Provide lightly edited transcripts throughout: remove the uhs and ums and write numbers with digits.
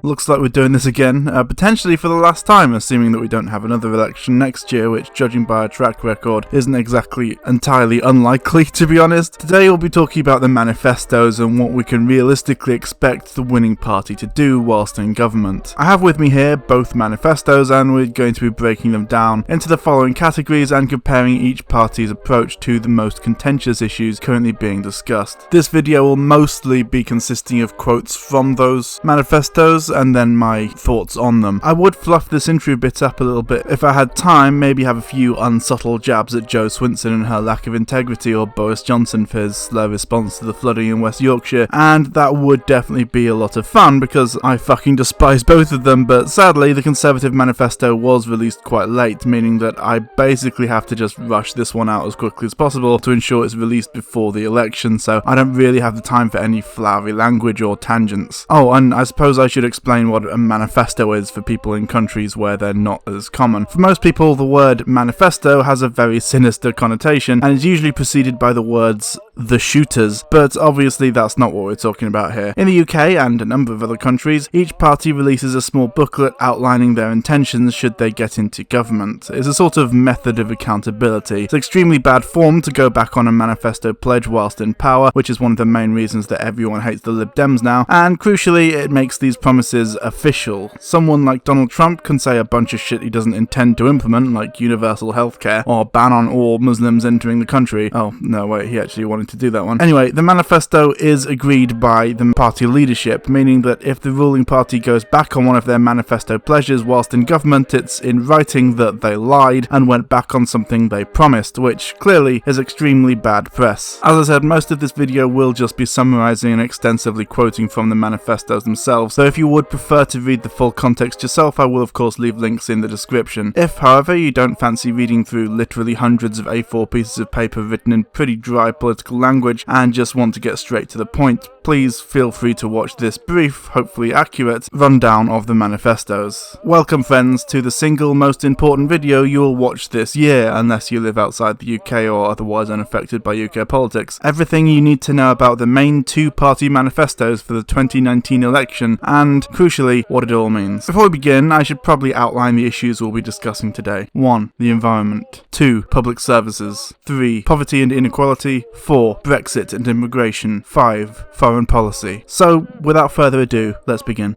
Looks like we're doing this again, potentially for the last time, assuming that we don't have another election next year, which, judging by our track record, isn't exactly entirely unlikely, to be honest. Today we'll be talking about the manifestos and what we can realistically expect the winning party to do whilst in government. I have with me here both manifestos, and we're going to be breaking them down into the following categories and comparing each party's approach to the most contentious issues currently being discussed. This video will mostly be consisting of quotes from those manifestos and then my thoughts on them. I would fluff this intro bit up a little bit if I had time, maybe have a few unsubtle jabs at Jo Swinson and her lack of integrity, or Boris Johnson for his slow response to the flooding in West Yorkshire, and that would definitely be a lot of fun because I fucking despise both of them. But sadly the Conservative manifesto was released quite late, meaning that I basically have to just rush this one out as quickly as possible to ensure it's released before the election, so I don't really have the time for any flowery language or tangents. Oh, and I suppose I should explain what a manifesto is for people in countries where they're not as common. For most people, the word manifesto has a very sinister connotation and is usually preceded by the words the shooters, but obviously that's not what we're talking about here. In the UK and a number of other countries, each party releases a small booklet outlining their intentions should they get into government. It's a sort of method of accountability. It's extremely bad form to go back on a manifesto pledge whilst in power, which is one of the main reasons that everyone hates the Lib Dems now, and crucially it makes these promises official. Someone like Donald Trump can say a bunch of shit he doesn't intend to implement, like universal healthcare or ban on all Muslims entering the country. Oh no, wait, he actually wanted to do that one. Anyway, the manifesto is agreed by the party leadership, meaning that if the ruling party goes back on one of their manifesto pledges whilst in government, it's in writing that they lied and went back on something they promised, which clearly is extremely bad press. As I said, most of this video will just be summarising and extensively quoting from the manifestos themselves, so if you would prefer to read the full context yourself, I will of course leave links in the description. If, however, you don't fancy reading through literally hundreds of A4 pieces of paper written in pretty dry political language and just want to get straight to the point, please feel free to watch this brief, hopefully accurate, rundown of the manifestos. Welcome friends to the single most important video you will watch this year, unless you live outside the UK or otherwise unaffected by UK politics. Everything you need to know about the main two-party manifestos for the 2019 election, and, crucially, what it all means. Before we begin, I should probably outline the issues we'll be discussing today. 1. The environment. 2. Public services. 3. Poverty and inequality. 4. Brexit and immigration. 5. Foreign policy. So, without further ado, let's begin.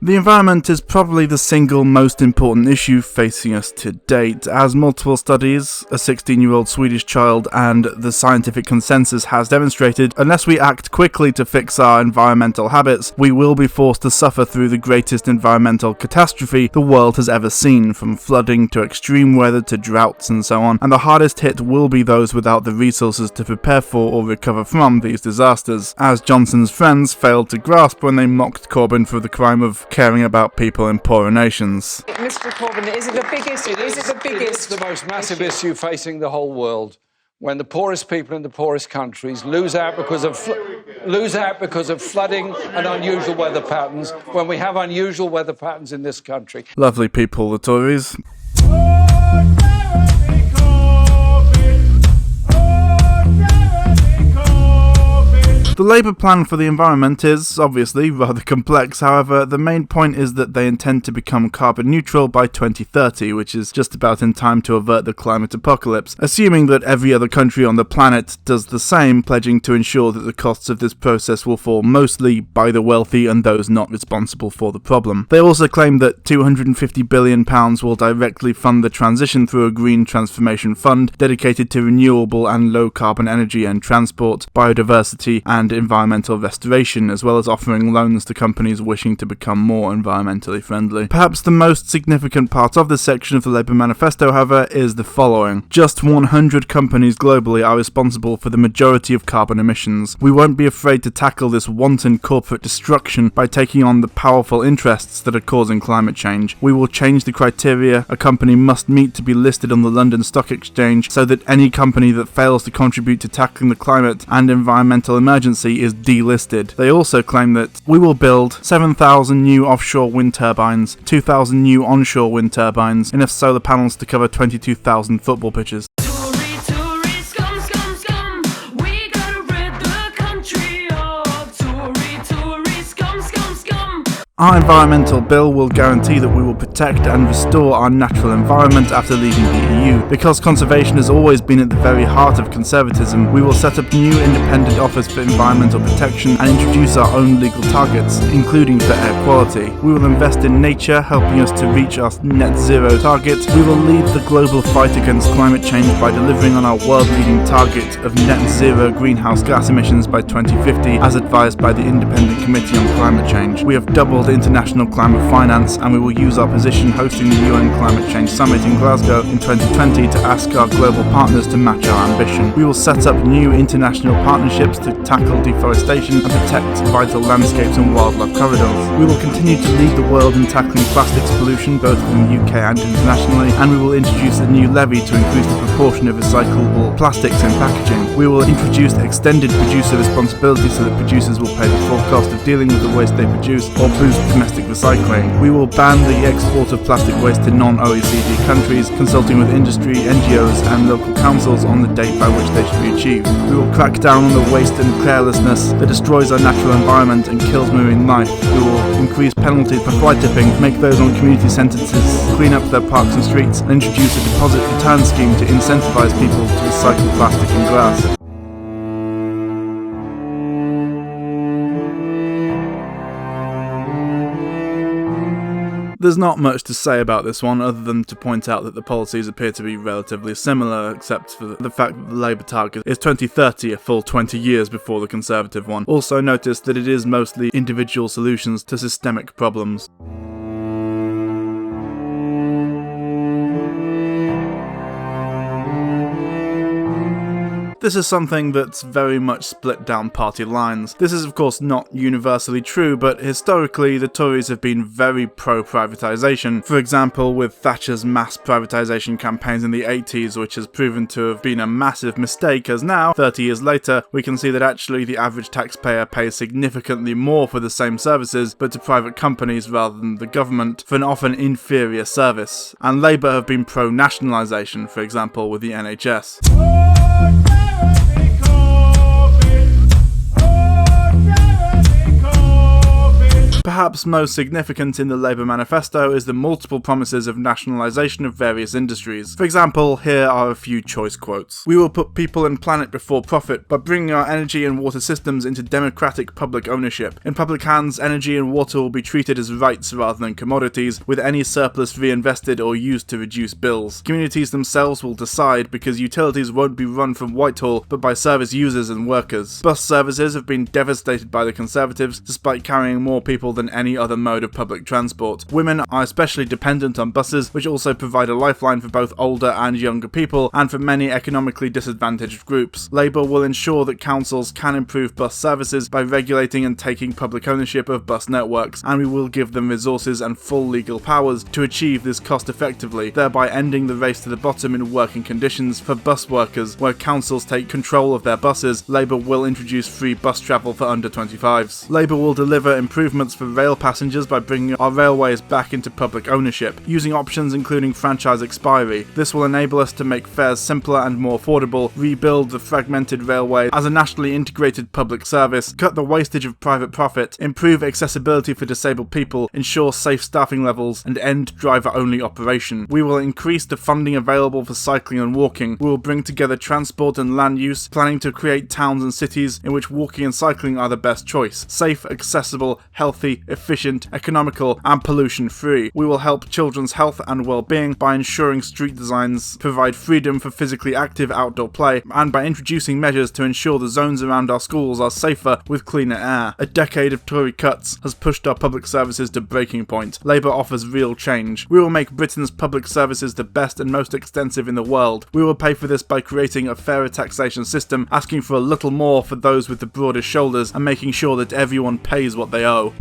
The environment is probably the single most important issue facing us to date, as multiple studies, a 16-year-old Swedish child, and the scientific consensus has demonstrated, unless we act quickly to fix our environmental habits, we will be forced to suffer through the greatest environmental catastrophe the world has ever seen, from flooding to extreme weather to droughts and so on, and the hardest hit will be those without the resources to prepare for or recover from these disasters, as Johnson's friends failed to grasp when they mocked Corbyn for the crime of caring about people in poorer nations. Mr. Corbyn, is it the biggest? Is it the biggest? It is the most massive issue facing the whole world. When the poorest people in the poorest countries lose out because of flooding and unusual weather patterns, when we have unusual weather patterns in this country. Lovely people, the Tories. The Labour plan for the environment is, obviously, rather complex. However, the main point is that they intend to become carbon neutral by 2030, which is just about in time to avert the climate apocalypse, assuming that every other country on the planet does the same, pledging to ensure that the costs of this process will fall mostly by the wealthy and those not responsible for the problem. They also claim that £250 billion will directly fund the transition through a green transformation fund dedicated to renewable and low-carbon energy and transport, biodiversity, and environmental restoration, as well as offering loans to companies wishing to become more environmentally friendly. Perhaps the most significant part of this section of the Labour manifesto, however, is the following. Just 100 companies globally are responsible for the majority of carbon emissions. We won't be afraid to tackle this wanton corporate destruction by taking on the powerful interests that are causing climate change. We will change the criteria a company must meet to be listed on the London Stock Exchange so that any company that fails to contribute to tackling the climate and environmental emergency currency is delisted. They also claim that we will build 7,000 new offshore wind turbines, 2,000 new onshore wind turbines, enough solar panels to cover 22,000 football pitches. Our environmental bill will guarantee that we will protect and restore our natural environment after leaving the EU. Because conservation has always been at the very heart of conservatism, we will set up new independent office for environmental protection and introduce our own legal targets, including for air quality. We will invest in nature, helping us to reach our net zero target. We will lead the global fight against climate change by delivering on our world-leading target of net zero greenhouse gas emissions by 2050, as advised by the Independent Committee on Climate Change. We have doubled international climate finance, and we will use our position hosting the UN Climate Change Summit in Glasgow in 2020 to ask our global partners to match our ambition. We will set up new international partnerships to tackle deforestation and protect vital landscapes and wildlife corridors. We will continue to lead the world in tackling plastics pollution, both in the UK and internationally, and we will introduce a new levy to increase the proportion of recyclable plastics in packaging. We will introduce extended producer responsibility so that producers will pay the full cost of dealing with the waste they produce, or boost domestic recycling. We will ban the export of plastic waste to non-OECD countries, consulting with industry, NGOs and local councils on the date by which they should be achieved. We will crack down on the waste and carelessness that destroys our natural environment and kills marine life. We will increase penalties for fly tipping, make those on community sentences clean up their parks and streets, and introduce a deposit return scheme to incentivise people to recycle plastic and glass. There's not much to say about this one other than to point out that the policies appear to be relatively similar, except for the fact that the Labour target is 2030, a full 20 years before the Conservative one. Also notice that it is mostly individual solutions to systemic problems. This is something that's very much split down party lines. This is of course not universally true, but historically the Tories have been very pro-privatisation. For example, with Thatcher's mass privatisation campaigns in the 80s, which has proven to have been a massive mistake, as now, 30 years later, we can see that actually the average taxpayer pays significantly more for the same services, but to private companies rather than the government, for an often inferior service. And Labour have been pro-nationalisation, for example, with the NHS. Perhaps most significant in the Labour Manifesto is the multiple promises of nationalisation of various industries. For example, here are a few choice quotes. We will put people and planet before profit by bringing our energy and water systems into democratic public ownership. In public hands, energy and water will be treated as rights rather than commodities, with any surplus reinvested or used to reduce bills. Communities themselves will decide, because utilities won't be run from Whitehall but by service users and workers. Bus services have been devastated by the Conservatives, despite carrying more people than any other mode of public transport. Women are especially dependent on buses, which also provide a lifeline for both older and younger people, and for many economically disadvantaged groups. Labour will ensure that councils can improve bus services by regulating and taking public ownership of bus networks, and we will give them resources and full legal powers to achieve this cost effectively, thereby ending the race to the bottom in working conditions for bus workers. Where councils take control of their buses, Labour will introduce free bus travel for under 25s. Labour will deliver improvements for rail passengers by bringing our railways back into public ownership, using options including franchise expiry. This will enable us to make fares simpler and more affordable, rebuild the fragmented railway as a nationally integrated public service, cut the wastage of private profit, improve accessibility for disabled people, ensure safe staffing levels, and end driver-only operation. We will increase the funding available for cycling and walking. We will bring together transport and land use, planning to create towns and cities in which walking and cycling are the best choice. Safe, accessible, healthy, efficient, economical, and pollution-free. We will help children's health and well-being by ensuring street designs provide freedom for physically active outdoor play, and by introducing measures to ensure the zones around our schools are safer with cleaner air. A decade of Tory cuts has pushed our public services to breaking point. Labour offers real change. We will make Britain's public services the best and most extensive in the world. We will pay for this by creating a fairer taxation system, asking for a little more for those with the broadest shoulders, and making sure that everyone pays what they owe.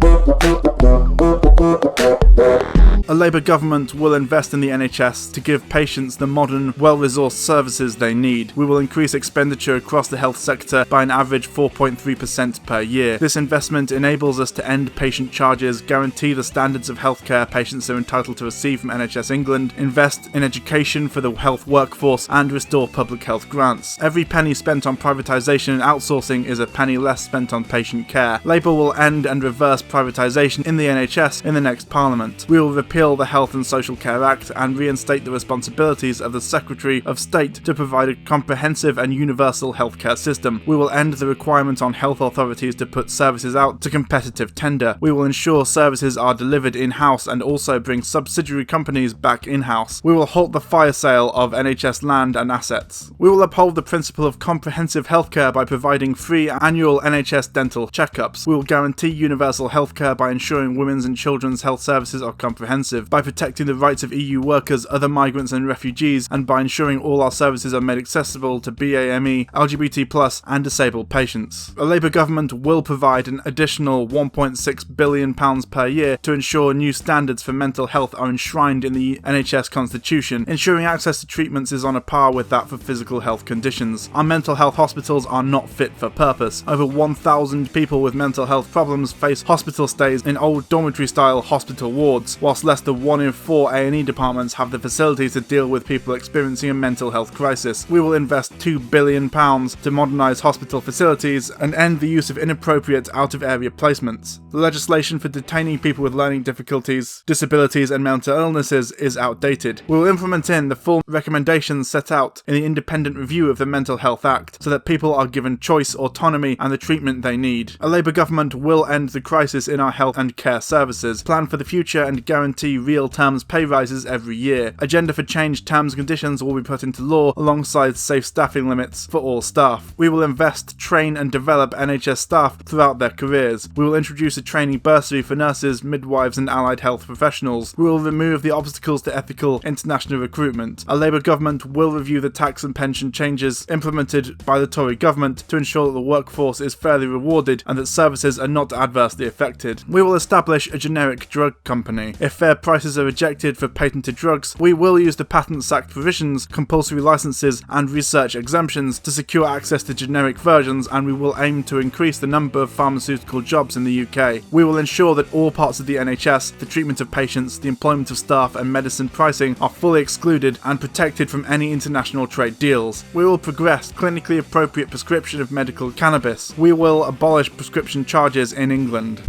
A Labour government will invest in the NHS to give patients the modern, well-resourced services they need. We will increase expenditure across the health sector by an average 4.3% per year. This investment enables us to end patient charges, guarantee the standards of healthcare patients are entitled to receive from NHS England, invest in education for the health workforce, and restore public health grants. Every penny spent on privatisation and outsourcing is a penny less spent on patient care. Labour will end and reverse privatisation in the NHS in the next Parliament. We will repeal the Health and Social Care Act and reinstate the responsibilities of the Secretary of State to provide a comprehensive and universal healthcare system. We will end the requirement on health authorities to put services out to competitive tender. We will ensure services are delivered in-house and also bring subsidiary companies back in-house. We will halt the fire sale of NHS land and assets. We will uphold the principle of comprehensive healthcare by providing free annual NHS dental checkups. We will guarantee universal healthcare by ensuring women's and children's health services are comprehensive, by protecting the rights of EU workers, other migrants and refugees, and by ensuring all our services are made accessible to BAME, LGBT+, and disabled patients. A Labour government will provide an additional £1.6 billion per year to ensure new standards for mental health are enshrined in the NHS Constitution. Ensuring access to treatments is on a par with that for physical health conditions. Our mental health hospitals are not fit for purpose. Over 1,000 people with mental health problems face hospital stays in old dormitory-style hospital wards, whilst less than 1 in 4 A&E departments have the facilities to deal with people experiencing a mental health crisis. We will invest £2 billion to modernise hospital facilities and end the use of inappropriate out-of-area placements. The legislation for detaining people with learning difficulties, disabilities and mental illnesses is outdated. We will implement in the full recommendations set out in the independent review of the Mental Health Act so that people are given choice, autonomy and the treatment they need. A Labour government will end the crisis in our health and care services, plan for the future and guarantee real terms pay rises every year. Agenda for change terms and conditions will be put into law alongside safe staffing limits for all staff. We will invest, train and develop NHS staff throughout their careers. We will introduce a training bursary for nurses, midwives and allied health professionals. We will remove the obstacles to ethical international recruitment. A Labour government will review the tax and pension changes implemented by the Tory government to ensure that the workforce is fairly rewarded and that services are not adversely affected. We will establish a generic drug company. If fair prices are rejected for patented drugs, we will use the Patents Act provisions, compulsory licenses and research exemptions to secure access to generic versions, and we will aim to increase the number of pharmaceutical jobs in the UK. We will ensure that all parts of the NHS, the treatment of patients, the employment of staff and medicine pricing are fully excluded and protected from any international trade deals. We will progress clinically appropriate prescription of medical cannabis. We will abolish prescription charges in England.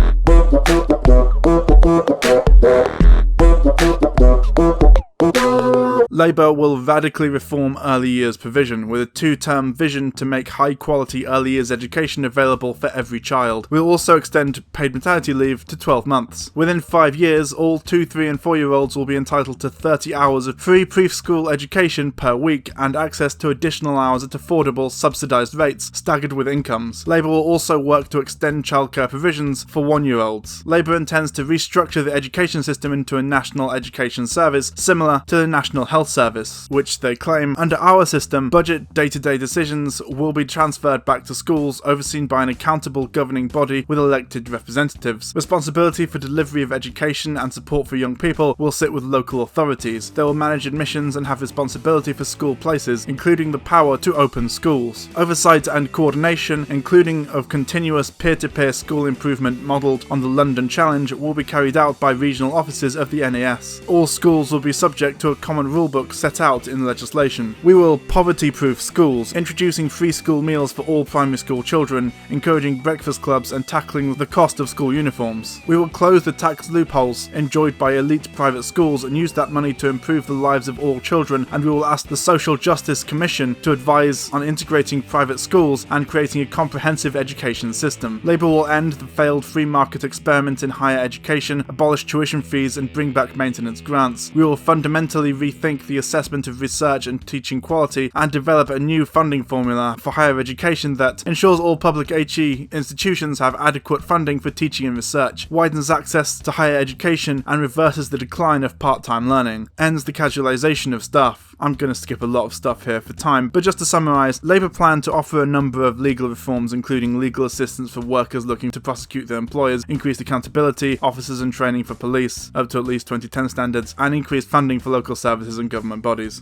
Labour will radically reform early years provision, with a 2-term vision to make high-quality early years education available for every child. We'll also extend paid maternity leave to 12 months. Within 5 years, all 2, 3 and 4-year-olds will be entitled to 30 hours of free preschool education per week and access to additional hours at affordable, subsidised rates, staggered with incomes. Labour will also work to extend childcare provisions for 1-year-olds. Labour intends to restructure the education system into a national education service, similar to the National Health Service, which they claim, under our system, budget day-to-day decisions will be transferred back to schools, overseen by an accountable governing body with elected representatives. Responsibility for delivery of education and support for young people will sit with local authorities. They will manage admissions and have responsibility for school places, including the power to open schools. Oversight and coordination, including of continuous peer-to-peer school improvement modelled on the London Challenge, will be carried out by regional offices of the NAS. All schools will be subject to a common rulebook set out in legislation. We will poverty-proof schools, introducing free school meals for all primary school children, encouraging breakfast clubs and tackling the cost of school uniforms. We will close the tax loopholes enjoyed by elite private schools and use that money to improve the lives of all children, and we will ask the Social Justice Commission to advise on integrating private schools and creating a comprehensive education system. Labour will end the failed free market experiment in higher education, abolish tuition fees and bring back maintenance grants. We will fundamentally rethink the assessment of research and teaching quality and develop a new funding formula for higher education that ensures all public HE institutions have adequate funding for teaching and research, widens access to higher education and reverses the decline of part-time learning, ends the casualisation of staff. I'm going to skip a lot of stuff here for time, but just to summarise, Labour plan to offer a number of legal reforms, including legal assistance for workers looking to prosecute their employers, increased accountability, officers and training for police up to at least 2010 standards, and increased funding for local services and government bodies.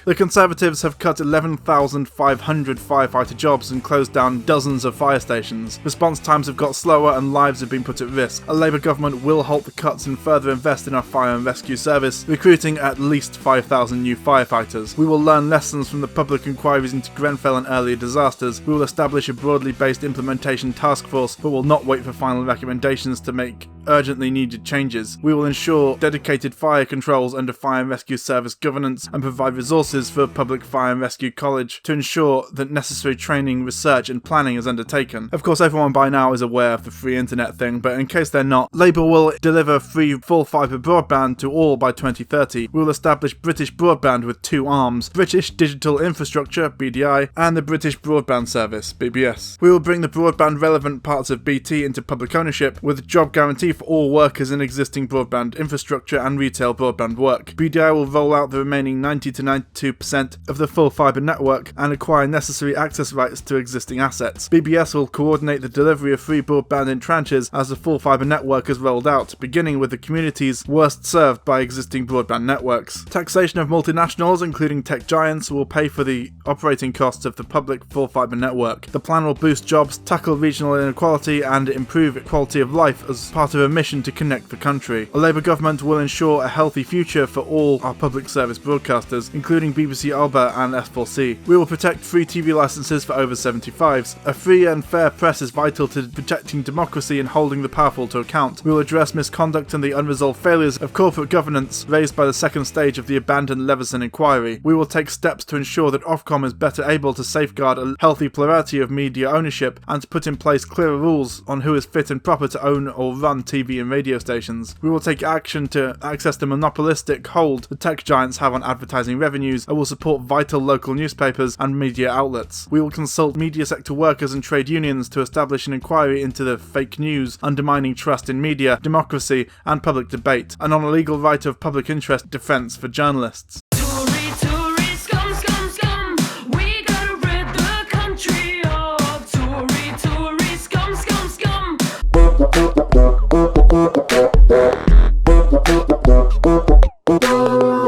The Conservatives have cut 11,500 firefighter jobs and closed down dozens of fire stations. Response times have got slower and lives have been put at risk. A Labour government will halt the cuts and further invest in our fire and rescue service, recruiting at least 5,000 new firefighters. We will learn lessons from the public inquiries into Grenfell and earlier disasters. We will establish a broadly based implementation task force, but will not wait for final recommendations to make urgently needed changes. We will ensure dedicated fire controls under fire and rescue service governance and provide resources for a public fire and rescue college to ensure that necessary training, research and planning is undertaken. Of course, everyone by now is aware of the free internet thing, but in case they're not, Labour will deliver free full fibre broadband to all by 2030. We will establish British broadband with two arms, British Digital Infrastructure, BDI, and the British Broadband Service, BBS. We will bring the broadband relevant parts of BT into public ownership with a job guarantee for all workers in existing broadband infrastructure and retail broadband work. BDI will roll out the remaining 90 to 92% of the full fibre network and acquire necessary access rights to existing assets. BBS will coordinate the delivery of free broadband in tranches as the full fibre network is rolled out, beginning with the communities worst served by existing broadband networks. Taxation of multinationals, including tech giants, will pay for the operating costs of the public full fibre network. The plan will boost jobs, tackle regional inequality and improve quality of life as part of a mission to connect the country. A Labour government will ensure a healthy future for all our public service broadcasters, including BBC Alba and S4C. We will protect free TV licences for over 75s. A free and fair press is vital to protecting democracy and holding the powerful to account. We will address misconduct and the unresolved failures of corporate governance raised by the second stage of the abandoned Leveson inquiry. We will take steps to ensure that Ofcom is better able to safeguard a healthy plurality of media ownership and to put in place clearer rules on who is fit and proper to own or run TV and radio stations. We will take action to access the monopolistic hold the tech giants have on advertising revenues and will support vital local newspapers and media outlets. We will consult media sector workers and trade unions to establish an inquiry into the fake news undermining trust in media, democracy and public debate, and on a legal right of public interest defence for journalists.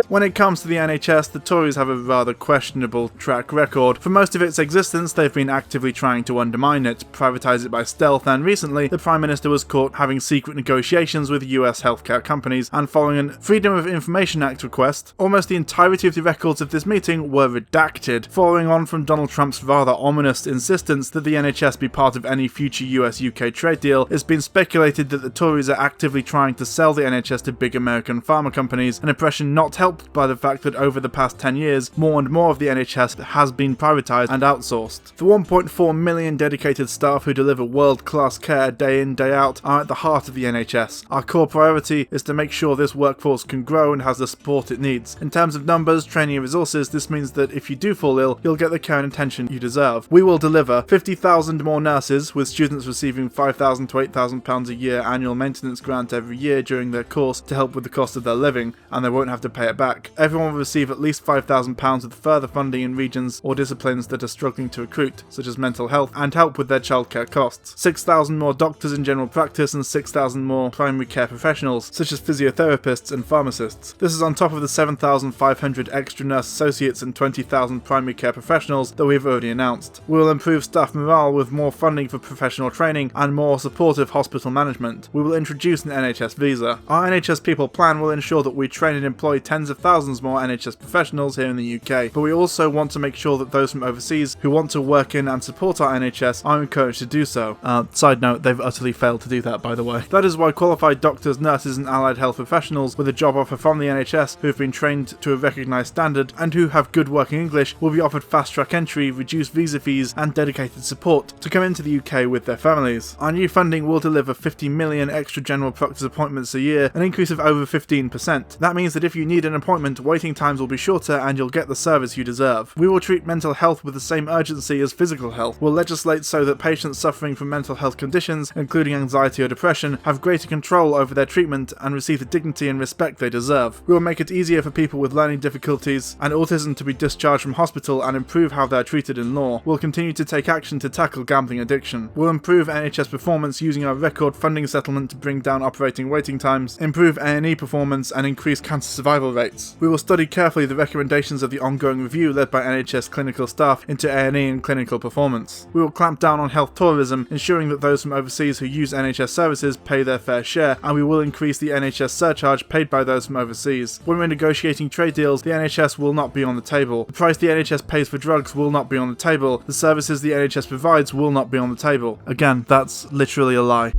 When it comes to the NHS, the Tories have a rather questionable track record. For most of its existence, they've been actively trying to undermine it, privatise it by stealth, and recently, the Prime Minister was caught having secret negotiations with US healthcare companies, and following a Freedom of Information Act request, almost the entirety of the records of this meeting were redacted, following on from Donald Trump's rather ominous insistence that the NHS be part of any future US-UK trade deal. It's been speculated that the Tories are actively trying to sell the NHS to big American pharma companies, an impression not helped by the fact that over the past 10 years, more and more of the NHS has been privatised and outsourced. The 1.4 million dedicated staff who deliver world-class care day in, day out are at the heart of the NHS. Our core priority is to make sure this workforce can grow and has the support it needs. In terms of numbers, training and resources, this means that if you do fall ill, you'll get the care and attention you deserve. We will deliver 50,000 more nurses, with students receiving £5,000 to £8,000 a year annual maintenance grant every year during their course to help with the cost of their living, and they won't have to pay it back. Everyone will receive at least £5,000 with further funding in regions or disciplines that are struggling to recruit, such as mental health, and help with their childcare costs. 6,000 more doctors in general practice and 6,000 more primary care professionals, such as physiotherapists and pharmacists. This is on top of the 7,500 extra nurse associates and 20,000 primary care professionals that we've already announced. We will improve staff morale with more funding for professional training and more supportive hospital management. We will introduce an NHS visa. Our NHS People plan will ensure that we train and employ tens of thousands more NHS professionals here in the UK, but we also want to make sure that those from overseas who want to work in and support our NHS are encouraged to do so. Side note, they've utterly failed to do that, by the way. That is why qualified doctors, nurses and allied health professionals with a job offer from the NHS who have been trained to a recognised standard and who have good working English will be offered fast-track entry, reduced visa fees and dedicated support to come into the UK with their families. Our new funding will deliver 50 million extra general practice appointments a year, an increase of over 15%. That means that if you need an appointment appointment, waiting times will be shorter and you'll get the service you deserve. We will treat mental health with the same urgency as physical health. We'll legislate so that patients suffering from mental health conditions, including anxiety or depression, have greater control over their treatment and receive the dignity and respect they deserve. We will make it easier for people with learning difficulties and autism to be discharged from hospital and improve how they are treated in law. We'll continue to take action to tackle gambling addiction. We'll improve NHS performance using our record funding settlement to bring down operating waiting times, improve A&E performance and increase cancer survival rates. We will study carefully the recommendations of the ongoing review led by NHS clinical staff into A&E and clinical performance. We will clamp down on health tourism, ensuring that those from overseas who use NHS services pay their fair share, and we will increase the NHS surcharge paid by those from overseas. When we're negotiating trade deals, the NHS will not be on the table. The price the NHS pays for drugs will not be on the table. The services the NHS provides will not be on the table. Again, that's literally a lie.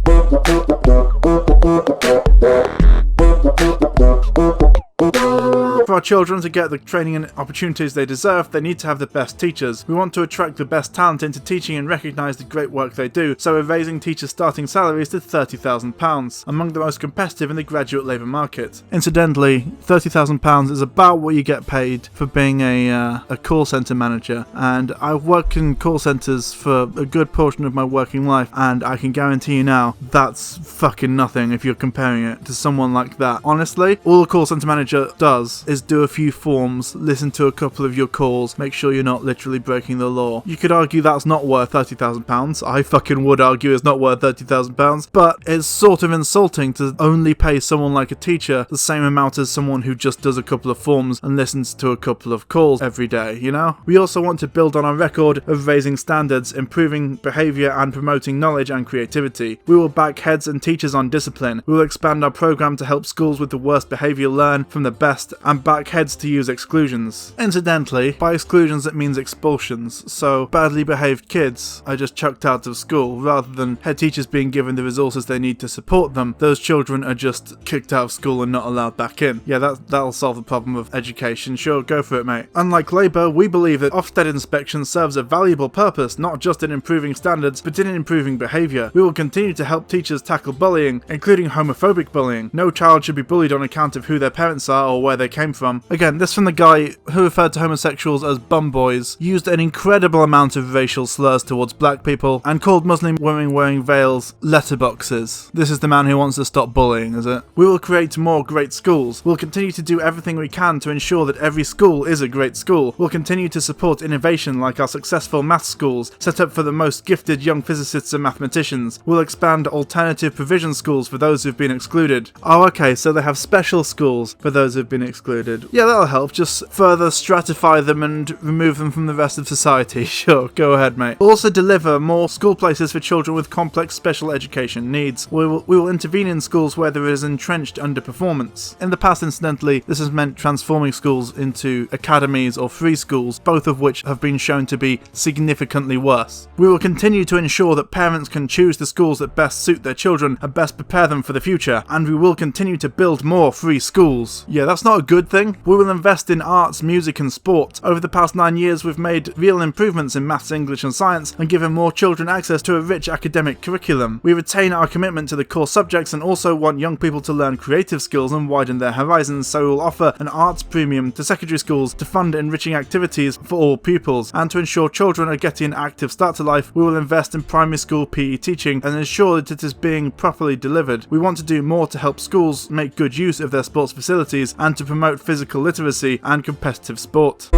For our children to get the training and opportunities they deserve, they need to have the best teachers. We want to attract the best talent into teaching and recognise the great work they do, so we're raising teachers' starting salaries to £30,000, among the most competitive in the graduate labour market. Incidentally, £30,000 is about what you get paid for being a call centre manager, and I've worked in call centres for a good portion of my working life, and I can guarantee you now, that's fucking nothing if you're comparing it to someone like that. Honestly, all a call centre manager does is do a few forms, listen to a couple of your calls, make sure you're not literally breaking the law. You could argue that's not worth £30,000. I fucking would argue it's not worth £30,000, but it's sort of insulting to only pay someone like a teacher the same amount as someone who just does a couple of forms and listens to a couple of calls every day, you know? We also want to build on our record of raising standards, improving behaviour and promoting knowledge and creativity. We will back heads and teachers on discipline. We will expand our programme to help schools with the worst behaviour learn from the best and back heads to use exclusions. Incidentally, by exclusions it means expulsions, so badly behaved kids are just chucked out of school. Rather than head teachers being given the resources they need to support them, those children are just kicked out of school and not allowed back in. Yeah, that'll solve the problem of education. Sure, go for it, mate. Unlike Labour, we believe that Ofsted inspection serves a valuable purpose, not just in improving standards, but in improving behaviour. We will continue to help teachers tackle bullying, including homophobic bullying. No child should be bullied on account of who their parents are or where they came from. Again, this from the guy who referred to homosexuals as bum boys, used an incredible amount of racial slurs towards black people, and called Muslim women wearing veils letterboxes. This is the man who wants to stop bullying, is it? We will create more great schools. We'll continue to do everything we can to ensure that every school is a great school. We'll continue to support innovation like our successful maths schools, set up for the most gifted young physicists and mathematicians. We'll expand alternative provision schools for those who've been excluded. Oh, okay, so they have special schools for those who've been excluded. Yeah, that'll help. Just further stratify them and remove them from the rest of society. Sure, go ahead, mate. Also deliver more school places for children with complex special education needs. We will intervene in schools where there is entrenched underperformance. In the past, incidentally, this has meant transforming schools into academies or free schools, both of which have been shown to be significantly worse. We will continue to ensure that parents can choose the schools that best suit their children and best prepare them for the future, and we will continue to build more free schools. Yeah, that's not a good thing. We will invest in arts, music and sport. Over the past 9 years, we've made real improvements in maths, English and science and given more children access to a rich academic curriculum. We retain our commitment to the core subjects and also want young people to learn creative skills and widen their horizons, so we will offer an arts premium to secondary schools to fund enriching activities for all pupils, and to ensure children are getting an active start to life, we will invest in primary school PE teaching and ensure that it is being properly delivered. We want to do more to help schools make good use of their sports facilities and to promote physical literacy and competitive sport.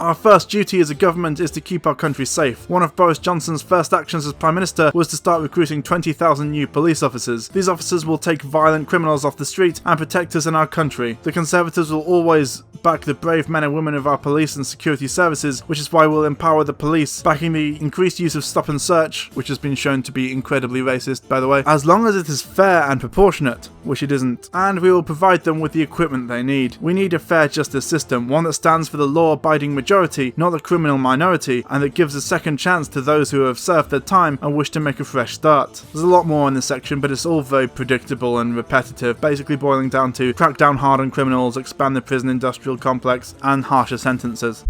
Our first duty as a government is to keep our country safe. One of Boris Johnson's first actions as Prime Minister was to start recruiting 20,000 new police officers. These officers will take violent criminals off the street and protect us and our country. The Conservatives will always back the brave men and women of our police and security services, which is why we'll empower the police, backing the increased use of stop and search, which has been shown to be incredibly racist, by the way, as long as it is fair and proportionate, which it isn't. And we will provide them with the equipment they need. We need a fair justice system, one that stands for the law-abiding majority, not the criminal minority, and that gives a second chance to those who have served their time and wish to make a fresh start. There's a lot more in this section, but it's all very predictable and repetitive, basically boiling down to crack down hard on criminals, expand the prison industrial complex, and harsher sentences.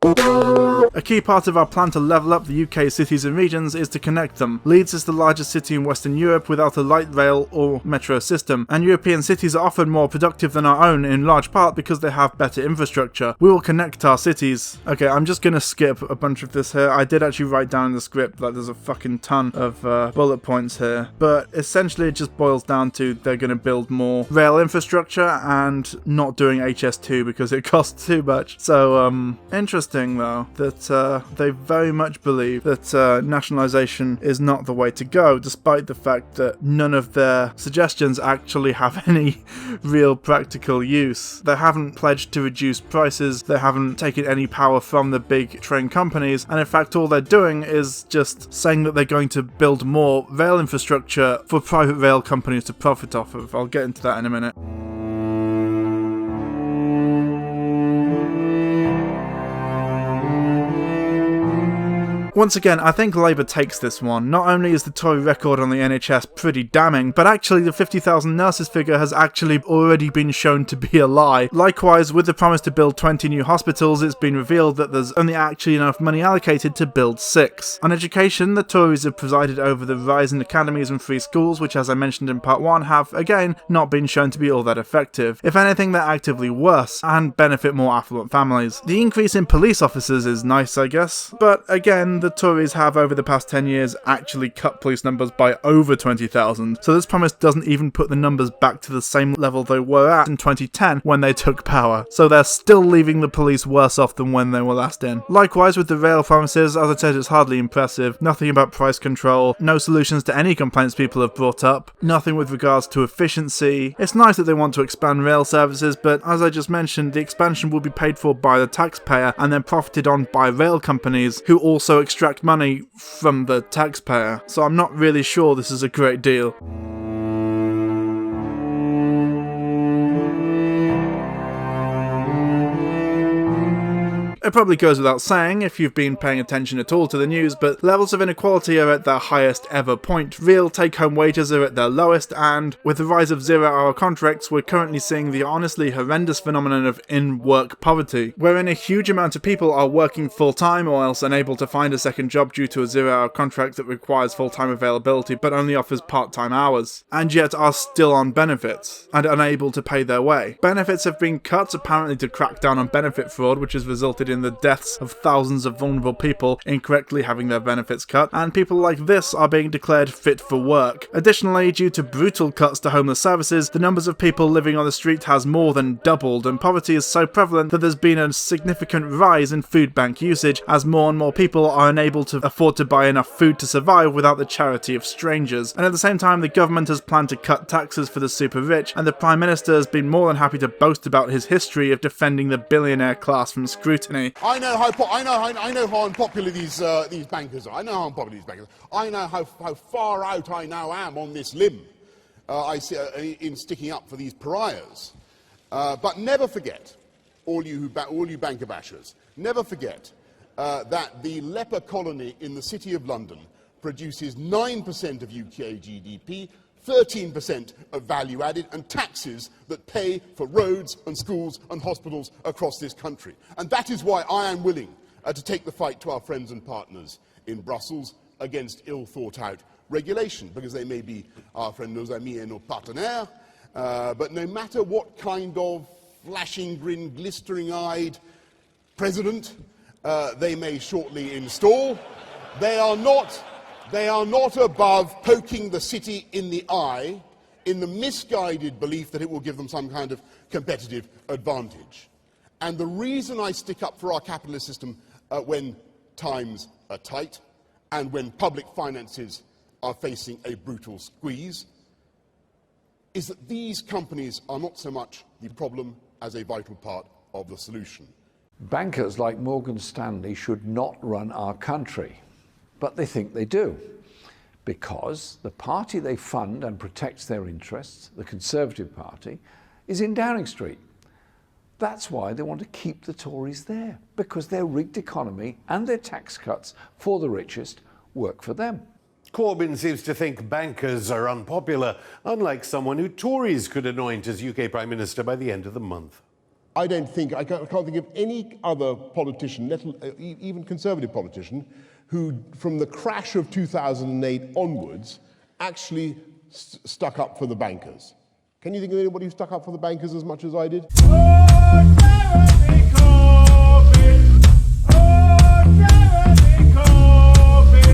A key part of our plan to level up the UK's cities and regions is to connect them. Leeds is the largest city in Western Europe without a light rail or metro system, and European cities are often more productive than our own in large part because they have better infrastructure. We will connect our cities. Okay, I'm just gonna skip a bunch of this here. I did actually write down in the script that there's a fucking ton of bullet points here, but essentially it just boils down to they're gonna build more rail infrastructure and not doing HS2 because it costs too much. So, interesting though that they very much believe that nationalisation is not the way to go, despite the fact that none of their suggestions actually have any real practical use. They haven't pledged to reduce prices, they haven't taken any power from the big train companies, and in fact all they're doing is just saying that they're going to build more rail infrastructure for private rail companies to profit off of. I'll get into that in a minute. Once again, I think Labour takes this one. Not only is the Tory record on the NHS pretty damning, but actually the 50,000 nurses figure has actually already been shown to be a lie. Likewise, with the promise to build 20 new hospitals, it's been revealed that there's only actually enough money allocated to build 6. On education, the Tories have presided over the rise in academies and free schools, which, as I mentioned in part 1, have, again, not been shown to be all that effective. If anything, they're actively worse, and benefit more affluent families. The increase in police officers is nice, I guess, but again, the Tories have over the past 10 years actually cut police numbers by over 20,000, so this promise doesn't even put the numbers back to the same level they were at in 2010 when they took power, so they're still leaving the police worse off than when they were last in. Likewise with the rail promises, as I said, it's hardly impressive, nothing about price control, no solutions to any complaints people have brought up, nothing with regards to efficiency. It's nice that they want to expand rail services, but as I just mentioned, the expansion will be paid for by the taxpayer and then profited on by rail companies who also extract money from the taxpayer, so I'm not really sure this is a great deal. It probably goes without saying if you've been paying attention at all to the news, but levels of inequality are at their highest ever point. Real take-home wages are at their lowest, and with the rise of zero-hour contracts, we're currently seeing the honestly horrendous phenomenon of in-work poverty, wherein a huge amount of people are working full-time or else unable to find a second job due to a zero-hour contract that requires full-time availability but only offers part-time hours, and yet are still on benefits and unable to pay their way. Benefits have been cut apparently to crack down on benefit fraud, which has resulted in the deaths of thousands of vulnerable people incorrectly having their benefits cut, and people like this are being declared fit for work. Additionally, due to brutal cuts to homeless services, the numbers of people living on the street has more than doubled, and poverty is so prevalent that there's been a significant rise in food bank usage as more and more people are unable to afford to buy enough food to survive without the charity of strangers. And at the same time, the government has planned to cut taxes for the super rich, and the Prime Minister has been more than happy to boast about his history of defending the billionaire class from scrutiny. I know how unpopular these bankers are. I know how unpopular these bankers are. I know how far out I now am on this limb in sticking up for these pariahs. But never forget, all you banker bashers, never forget that the leper colony in the City of London produces 9% of UK GDP, 13% of value added, and taxes that pay for roads and schools and hospitals across this country. And that is why I am willing to take the fight to our friends and partners in Brussels against ill-thought-out regulation, because they may be our friend nos amis et nos partenaires, but no matter what kind of flashing grin, glistering-eyed president they may shortly install, they are not above poking the city in the eye in the misguided belief that it will give them some kind of competitive advantage. And the reason I stick up for our capitalist system when times are tight and when public finances are facing a brutal squeeze is that these companies are not so much the problem as a vital part of the solution. Bankers like Morgan Stanley should not run our country, but they think they do, because the party they fund and protects their interests, the Conservative Party, is in Downing Street. That's why they want to keep the Tories there, because their rigged economy and their tax cuts for the richest work for them. Corbyn seems to think bankers are unpopular, unlike someone who Tories could anoint as UK Prime Minister by the end of the month. I can't think of any other politician, even Conservative politician, who from the crash of 2008 onwards actually stuck up for the bankers. Can you think of anybody who stuck up for the bankers as much as I did?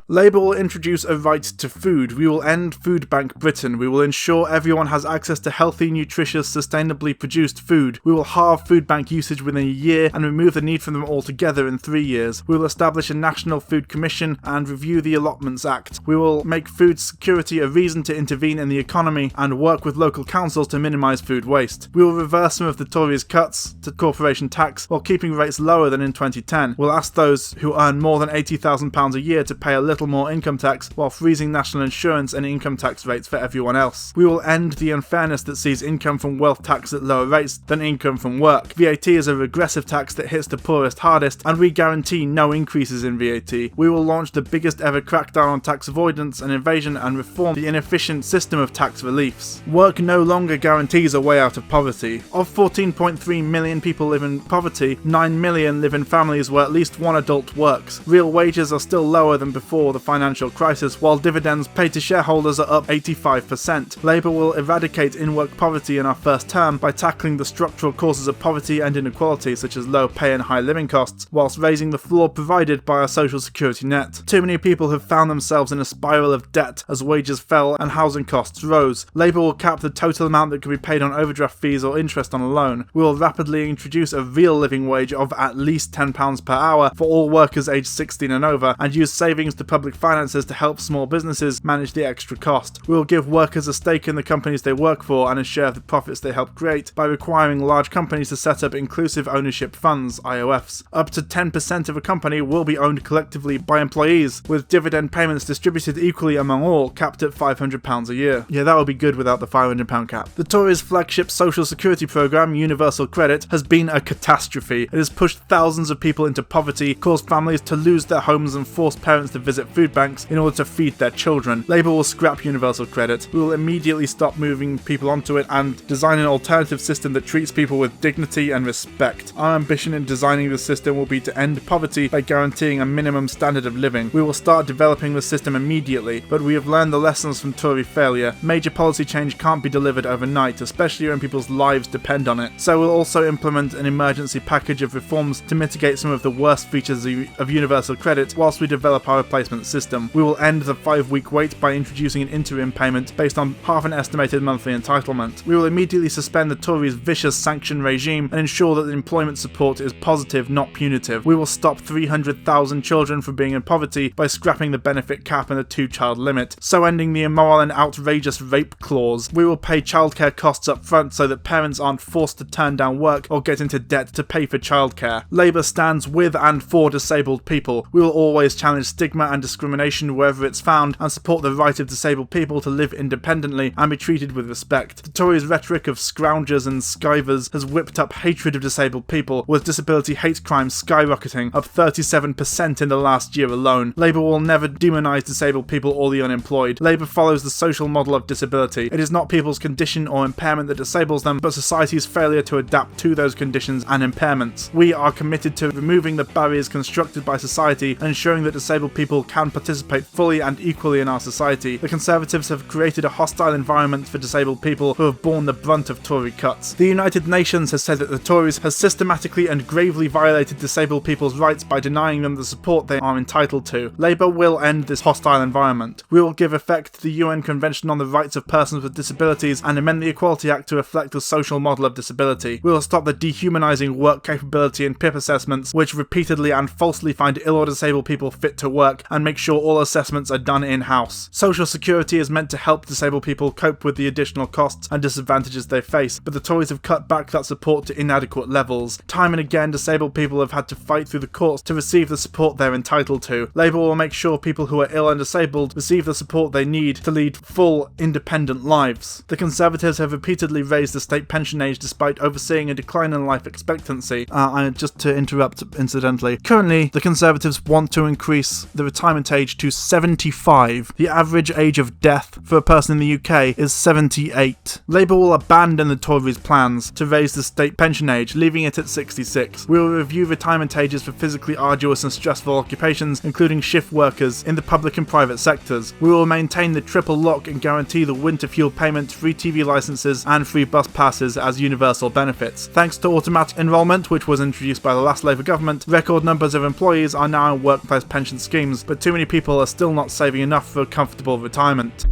Labour will introduce a right to food. We will end Food Bank Britain. We will ensure everyone has access to healthy, nutritious, sustainably produced food. We will halve food bank usage within a year and remove the need for them altogether in 3 years. We will establish a National Food Commission and review the Allotments Act. We will make food security a reason to intervene in the economy and work with local councils to minimise food waste. We will reverse some of the Tories' cuts to corporation tax while keeping rates lower than in 2010. We'll ask those who earn more than £80,000 a year to pay a little more income tax while freezing national insurance and income tax rates for everyone else. We will end the unfairness that sees income from wealth tax at lower rates than income from work. VAT is a regressive tax that hits the poorest hardest, and we guarantee no increases in VAT. We will launch the biggest ever crackdown on tax avoidance and evasion and reform the inefficient system of tax reliefs. Work no longer guarantees a way out of poverty. Of 14.3 million people live in poverty, 9 million live in families where at least one adult works. Real wages are still lower than before the financial crisis, while dividends paid to shareholders are up 85%. Labour will eradicate in-work poverty in our first term by tackling the structural causes of poverty and inequality, such as low pay and high living costs, whilst raising the floor provided by our social security net. Too many people have found themselves in a spiral of debt as wages fell and housing costs rose. Labour will cap the total amount that can be paid on overdraft fees or interest on a loan. We will rapidly introduce a real living wage of at least £10 per hour for all workers aged 16 and over, and use savings to public finances to help small businesses manage the extra cost. We will give workers a stake in the companies they work for and a share of the profits they help create by requiring large companies to set up inclusive ownership funds, IOFs. Up to 10% of a company will be owned collectively by employees, with dividend payments distributed equally among all, capped at £500 a year. Yeah, that would be good without the £500 cap. The Tories' flagship social security programme, Universal Credit, has been a catastrophe. It has pushed thousands of people into poverty, caused families to lose their homes and forced parents to visit food banks in order to feed their children. Labour will scrap universal credit. We will immediately stop moving people onto it and design an alternative system that treats people with dignity and respect. Our ambition in designing the system will be to end poverty by guaranteeing a minimum standard of living. We will start developing the system immediately, but we have learned the lessons from Tory failure. Major policy change can't be delivered overnight, especially when people's lives depend on it. So we'll also implement an emergency package of reforms to mitigate some of the worst features of universal credit whilst we develop our replacement system. We will end the 5-week wait by introducing an interim payment based on half an estimated monthly entitlement. We will immediately suspend the Tories' vicious sanction regime and ensure that the employment support is positive, not punitive. We will stop 300,000 children from being in poverty by scrapping the benefit cap and the 2-child limit, so ending the immoral and outrageous rape clause. We will pay childcare costs up front so that parents aren't forced to turn down work or get into debt to pay for childcare. Labour stands with and for disabled people. We will always challenge stigma and discrimination wherever it's found and support the right of disabled people to live independently and be treated with respect. The Tories' rhetoric of scroungers and skivers has whipped up hatred of disabled people, with disability hate crimes skyrocketing, up 37% in the last year alone. Labour will never demonise disabled people or the unemployed. Labour follows the social model of disability. It is not people's condition or impairment that disables them, but society's failure to adapt to those conditions and impairments. We are committed to removing the barriers constructed by society and ensuring that disabled people can participate fully and equally in our society. The Conservatives have created a hostile environment for disabled people who have borne the brunt of Tory cuts. The United Nations has said that the Tories have systematically and gravely violated disabled people's rights by denying them the support they are entitled to. Labour will end this hostile environment. We will give effect to the UN Convention on the Rights of Persons with Disabilities and amend the Equality Act to reflect the social model of disability. We will stop the dehumanising work capability and PIP assessments, which repeatedly and falsely find ill or disabled people fit to work, and make sure all assessments are done in-house. Social security is meant to help disabled people cope with the additional costs and disadvantages they face, but the Tories have cut back that support to inadequate levels. Time and again, disabled people have had to fight through the courts to receive the support they're entitled to. Labour will make sure people who are ill and disabled receive the support they need to lead full, independent lives. The Conservatives have repeatedly raised the state pension age despite overseeing a decline in life expectancy. Just to interrupt, incidentally, currently the Conservatives want to increase the retirement retirement age to 75. The average age of death for a person in the UK is 78. Labour will abandon the Tories' plans to raise the state pension age, leaving it at 66. We will review retirement ages for physically arduous and stressful occupations, including shift workers in the public and private sectors. We will maintain the triple lock and guarantee the winter fuel payment, free TV licences and free bus passes as universal benefits. Thanks to automatic enrolment, which was introduced by the last Labour government, record numbers of employees are now in workplace pension schemes, but too many people are still not saving enough for a comfortable retirement.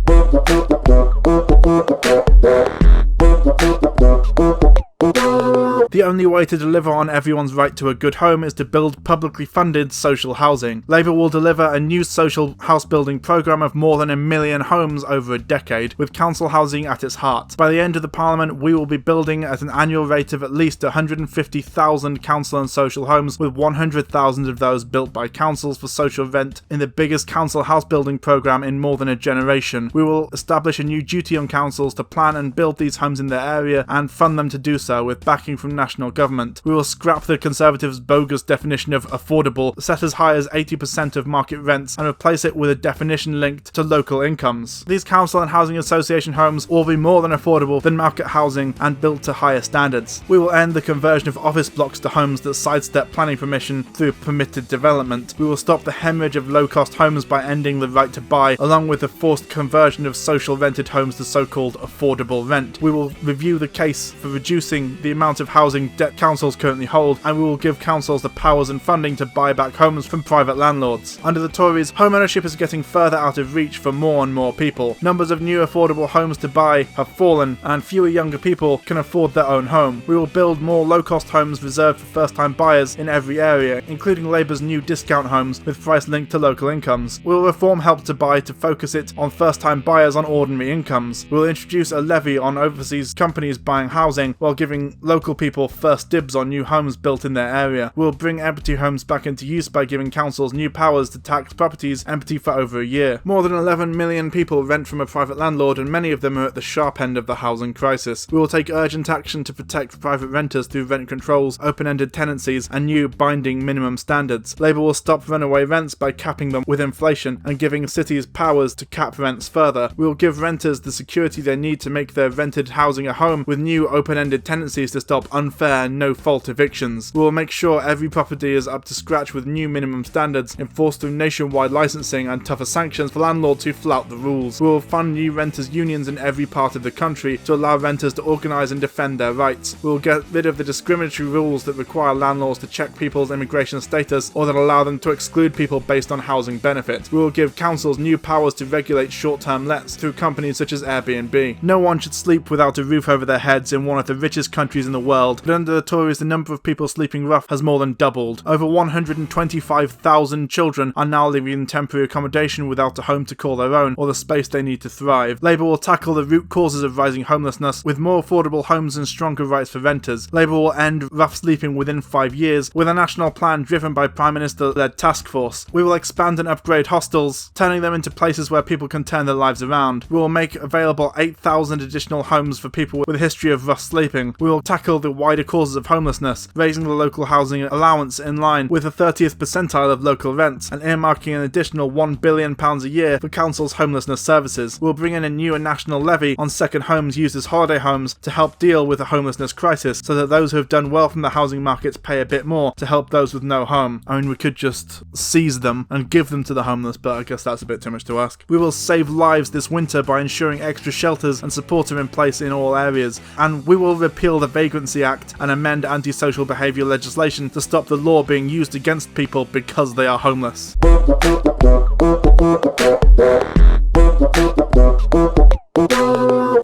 The only way to deliver on everyone's right to a good home is to build publicly funded social housing. Labour will deliver a new social house building programme of more than 1 million homes over a decade, with council housing at its heart. By the end of the Parliament, we will be building at an annual rate of at least 150,000 council and social homes, with 100,000 of those built by councils for social rent in the biggest council house building programme in more than a generation. We will establish a new duty on councils to plan and build these homes in their area and fund them to do so with backing from national government. We will scrap the Conservatives' bogus definition of affordable, set as high as 80% of market rents, and replace it with a definition linked to local incomes. These council and housing association homes will be more than affordable than market housing and built to higher standards. We will end the conversion of office blocks to homes that sidestep planning permission through permitted development. We will stop the hemorrhage of low-cost homes by ending the right to buy, along with the forced conversion of social rented homes to so-called affordable rent. We will review the case for reducing the amount of housing debt councils currently hold, and we will give councils the powers and funding to buy back homes from private landlords. Under the Tories, home ownership is getting further out of reach for more and more people. Numbers of new affordable homes to buy have fallen, and fewer younger people can afford their own home. We will build more low-cost homes reserved for first-time buyers in every area, including Labour's new discount homes with price linked to local incomes. We will reform Help to Buy to focus it on first-time buyers on ordinary incomes. We will introduce a levy on overseas companies buying housing while giving local people first dibs on new homes built in their area. We'll bring empty homes back into use by giving councils new powers to tax properties empty for over a year. More than 11 million people rent from a private landlord, and many of them are at the sharp end of the housing crisis. We will take urgent action to protect private renters through rent controls, open-ended tenancies and new binding minimum standards. Labour will stop runaway rents by capping them with inflation and giving cities powers to cap rents further. We will give renters the security they need to make their rented housing a home, with new open-ended tenancies to stop unfair, no-fault evictions. We will make sure every property is up to scratch with new minimum standards enforced through nationwide licensing and tougher sanctions for landlords who flout the rules. We will fund new renters' unions in every part of the country to allow renters to organise and defend their rights. We will get rid of the discriminatory rules that require landlords to check people's immigration status or that allow them to exclude people based on housing benefit. We will give councils new powers to regulate short-term lets through companies such as Airbnb. No one should sleep without a roof over their heads in one of the richest countries in the world, but under the Tories the number of people sleeping rough has more than doubled. Over 125,000 children are now living in temporary accommodation without a home to call their own or the space they need to thrive. Labour will tackle the root causes of rising homelessness with more affordable homes and stronger rights for renters. Labour will end rough sleeping within 5 years with a national plan driven by Prime Minister-led task force. We will expand and upgrade hostels, turning them into places where people can turn their lives around. We will make available 8,000 additional homes for people with a history of rough sleeping. We will tackle the wider causes of homelessness, raising the local housing allowance in line with the 30th percentile of local rents and earmarking an additional £1 billion a year for councils' homelessness services. We'll bring in a new and national levy on second homes used as holiday homes to help deal with the homelessness crisis, so that those who have done well from the housing markets pay a bit more to help those with no home. I mean, we could just seize them and give them to the homeless, but I guess that's a bit too much to ask. We will save lives this winter by ensuring extra shelters and support are in place in all areas, and we will repeal the Vagrancy Act and amend antisocial behaviour legislation to stop the law being used against people because they are homeless.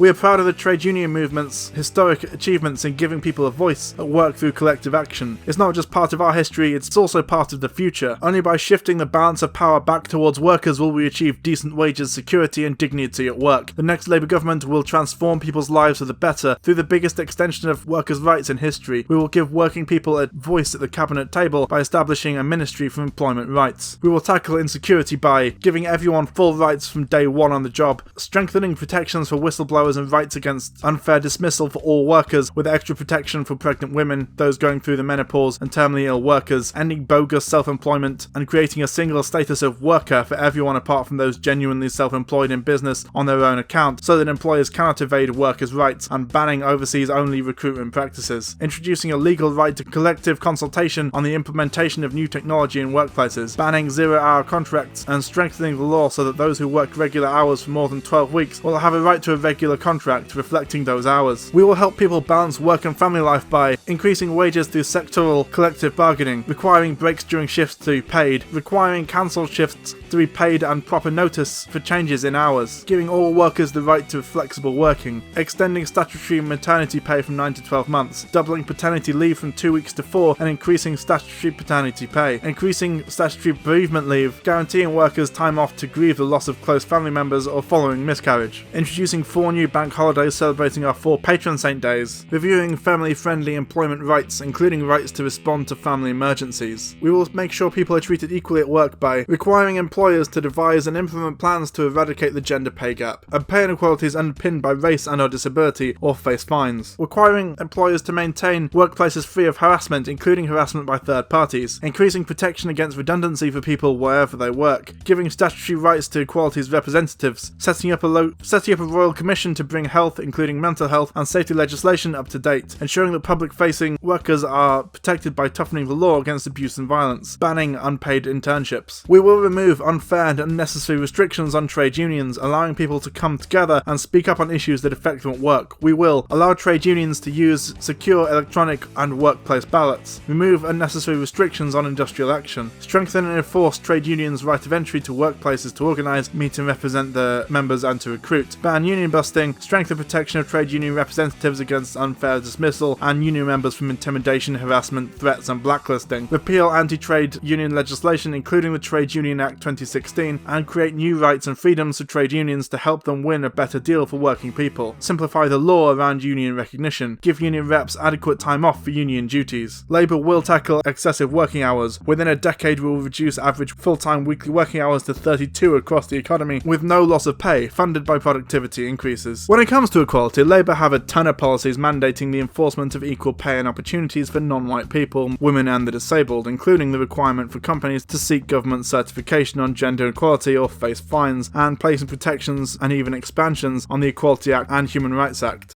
We are proud of the trade union movement's historic achievements in giving people a voice at work through collective action. It's not just part of our history, it's also part of the future. Only by shifting the balance of power back towards workers will we achieve decent wages, security and dignity at work. The next Labour government will transform people's lives for the better through the biggest extension of workers' rights in history. We will give working people a voice at the cabinet table by establishing a ministry for employment rights. We will tackle insecurity by giving everyone full rights from day one on the job, strengthening protections for whistleblowers powers and rights against unfair dismissal for all workers, with extra protection for pregnant women, those going through the menopause, and terminally ill workers, ending bogus self-employment, and creating a single status of worker for everyone apart from those genuinely self-employed in business on their own account, so that employers cannot evade workers' rights, and banning overseas-only recruitment practices. Introducing a legal right to collective consultation on the implementation of new technology in workplaces, banning zero-hour contracts, and strengthening the law so that those who work regular hours for more than 12 weeks will have a right to a regular contract reflecting those hours. We will help people balance work and family life by increasing wages through sectoral collective bargaining, requiring breaks during shifts to be paid, requiring cancelled shifts to be paid and proper notice for changes in hours, giving all workers the right to flexible working, extending statutory maternity pay from 9 to 12 months, doubling paternity leave from 2 weeks to 4, and increasing statutory paternity pay, increasing statutory bereavement leave, guaranteeing workers time off to grieve the loss of close family members or following miscarriage, introducing 4 new bank holidays celebrating our 4 patron saint days, reviewing family-friendly employment rights, including rights to respond to family emergencies. We will make sure people are treated equally at work by requiring employers to devise and implement plans to eradicate the gender pay gap, and pay inequalities underpinned by race and/or disability, or face fines, requiring employers to maintain workplaces free of harassment, including harassment by third parties, increasing protection against redundancy for people wherever they work, giving statutory rights to equalities representatives, setting up a royal commission to bring health, including mental health and safety legislation, up to date, ensuring that public-facing workers are protected by toughening the law against abuse and violence, banning unpaid internships. We will remove unfair and unnecessary restrictions on trade unions, allowing people to come together and speak up on issues that affect them at work. We will allow trade unions to use secure electronic and workplace ballots, remove unnecessary restrictions on industrial action, strengthen and enforce trade unions' right of entry to workplaces to organise, meet and represent their members and to recruit, ban union busting, strengthen protection of trade union representatives against unfair dismissal and union members from intimidation, harassment, threats and blacklisting, repeal anti-trade union legislation including the Trade Union Act 2016, and create new rights and freedoms for trade unions to help them win a better deal for working people, simplify the law around union recognition, give union reps adequate time off for union duties. Labour will tackle excessive working hours. Within a decade we will reduce average full-time weekly working hours to 32 across the economy, with no loss of pay, funded by productivity increases. When it comes to equality, Labour have a ton of policies mandating the enforcement of equal pay and opportunities for non-white people, women and the disabled, including the requirement for companies to seek government certification on gender equality or face fines, and placing protections and even expansions on the Equality Act and Human Rights Act.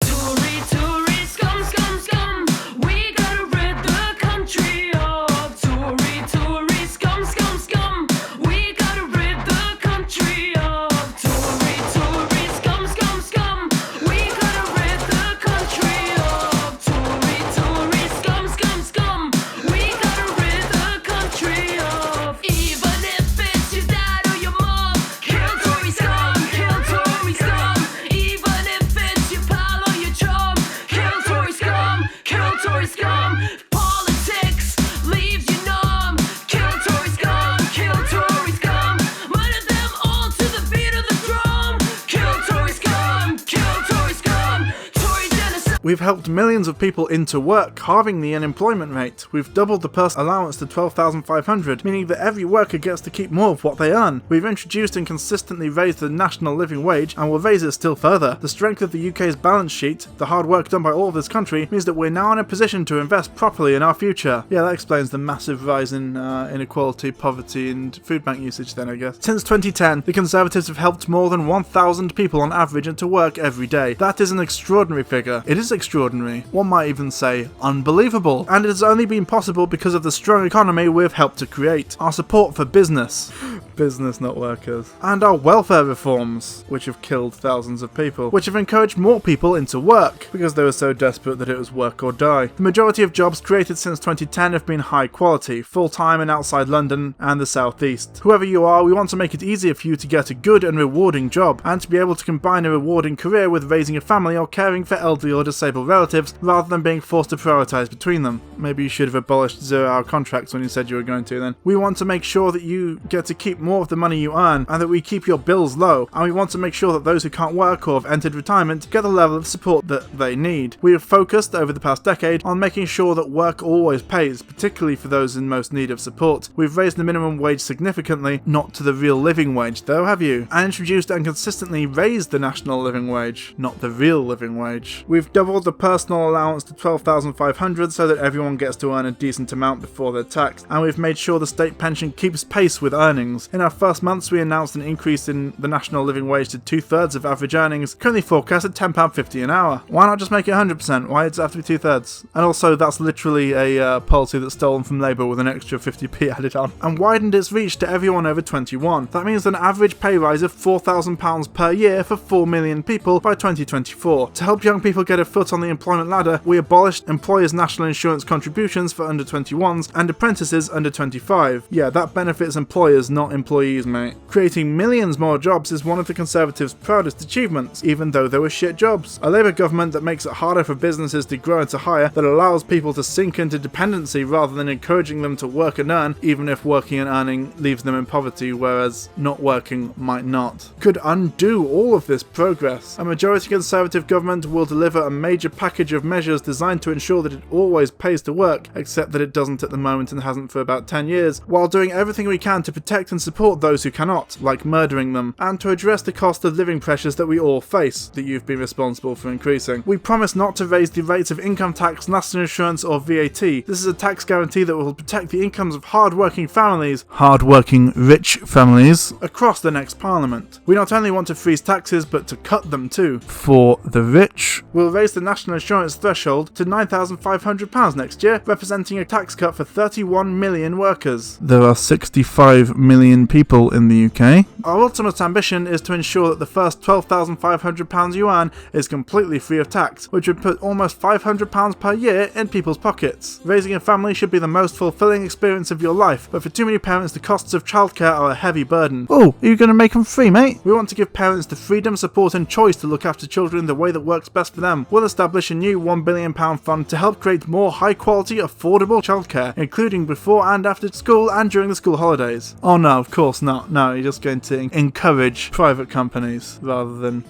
We've helped millions of people into work, halving the unemployment rate. We've doubled the personal allowance to $12,500, meaning that every worker gets to keep more of what they earn. We've introduced and consistently raised the national living wage, and will raise it still further. The strength of the UK's balance sheet, the hard work done by all of this country, means that we're now in a position to invest properly in our future. Yeah, that explains the massive rise in inequality, poverty and food bank usage then, I guess. Since 2010, the Conservatives have helped more than 1,000 people on average into work every day. That is an extraordinary figure. It is extraordinary. One might even say unbelievable. And it has only been possible because of the strong economy we've helped to create. Our support for business, not workers, and our welfare reforms, which have killed thousands of people, which have encouraged more people into work because they were so desperate that it was work or die. The majority of jobs created since 2010 have been high quality, full-time and outside London and the southeast. Whoever you are, we want to make it easier for you to get a good and rewarding job, and to be able to combine a rewarding career with raising a family or caring for elderly or disabled disabled relatives, rather than being forced to prioritise between them. Maybe you should have abolished 0-hour contracts when you said you were going to then. We want to make sure that you get to keep more of the money you earn, and that we keep your bills low, and we want to make sure that those who can't work or have entered retirement get the level of support that they need. We have focused over the past decade on making sure that work always pays, particularly for those in most need of support. We've raised the minimum wage significantly, not to the real living wage though, have you? And introduced and consistently raised the national living wage, not the real living wage. We've doubled the personal allowance to $12,500 so that everyone gets to earn a decent amount before they're taxed, and we've made sure the state pension keeps pace with earnings. In our first months, we announced an increase in the national living wage to 2/3 of average earnings, currently forecast at £10.50 an hour. Why not just make it 100%? Why does it have to be 2/3? And also, that's literally a policy that's stolen from Labour with an extra 50p added on, and widened its reach to everyone over 21. That means an average pay rise of £4,000 per year for 4 million people by 2024. To help young people get a foot on the employment ladder, we abolished employers' national insurance contributions for under 21s and apprentices under 25. Yeah, that benefits employers, not employees, mate. Creating millions more jobs is one of the Conservatives' proudest achievements, even though they were shit jobs. A Labour government that makes it harder for businesses to grow and to hire, that allows people to sink into dependency rather than encouraging them to work and earn, even if working and earning leaves them in poverty, whereas not working might not, could undo all of this progress. A majority Conservative government will deliver a major package of measures designed to ensure that it always pays to work, except that it doesn't at the moment and hasn't for about 10 years, while doing everything we can to protect and support those who cannot, like murdering them, and to address the cost of living pressures that we all face, that you've been responsible for increasing. We promise not to raise the rates of income tax, national insurance or VAT. This is a tax guarantee that will protect the incomes of hard-working families, hard-working rich families, across the next parliament. We not only want to freeze taxes, but to cut them too. For the rich, we'll raise the national insurance threshold to £9,500 next year, representing a tax cut for 31 million workers. There are 65 million people in the UK. Our ultimate ambition is to ensure that the first £12,500 you earn is completely free of tax, which would put almost £500 per year in people's pockets. Raising a family should be the most fulfilling experience of your life, but for too many parents the costs of childcare are a heavy burden. Oh, are you going to make them free, mate? We want to give parents the freedom, support and choice to look after children the way that works best for them. We'll establish a new £1 billion fund to help create more high quality, affordable childcare, including before and after school and during the school holidays. Oh no, of course not. No, you're just going to encourage private companies rather than,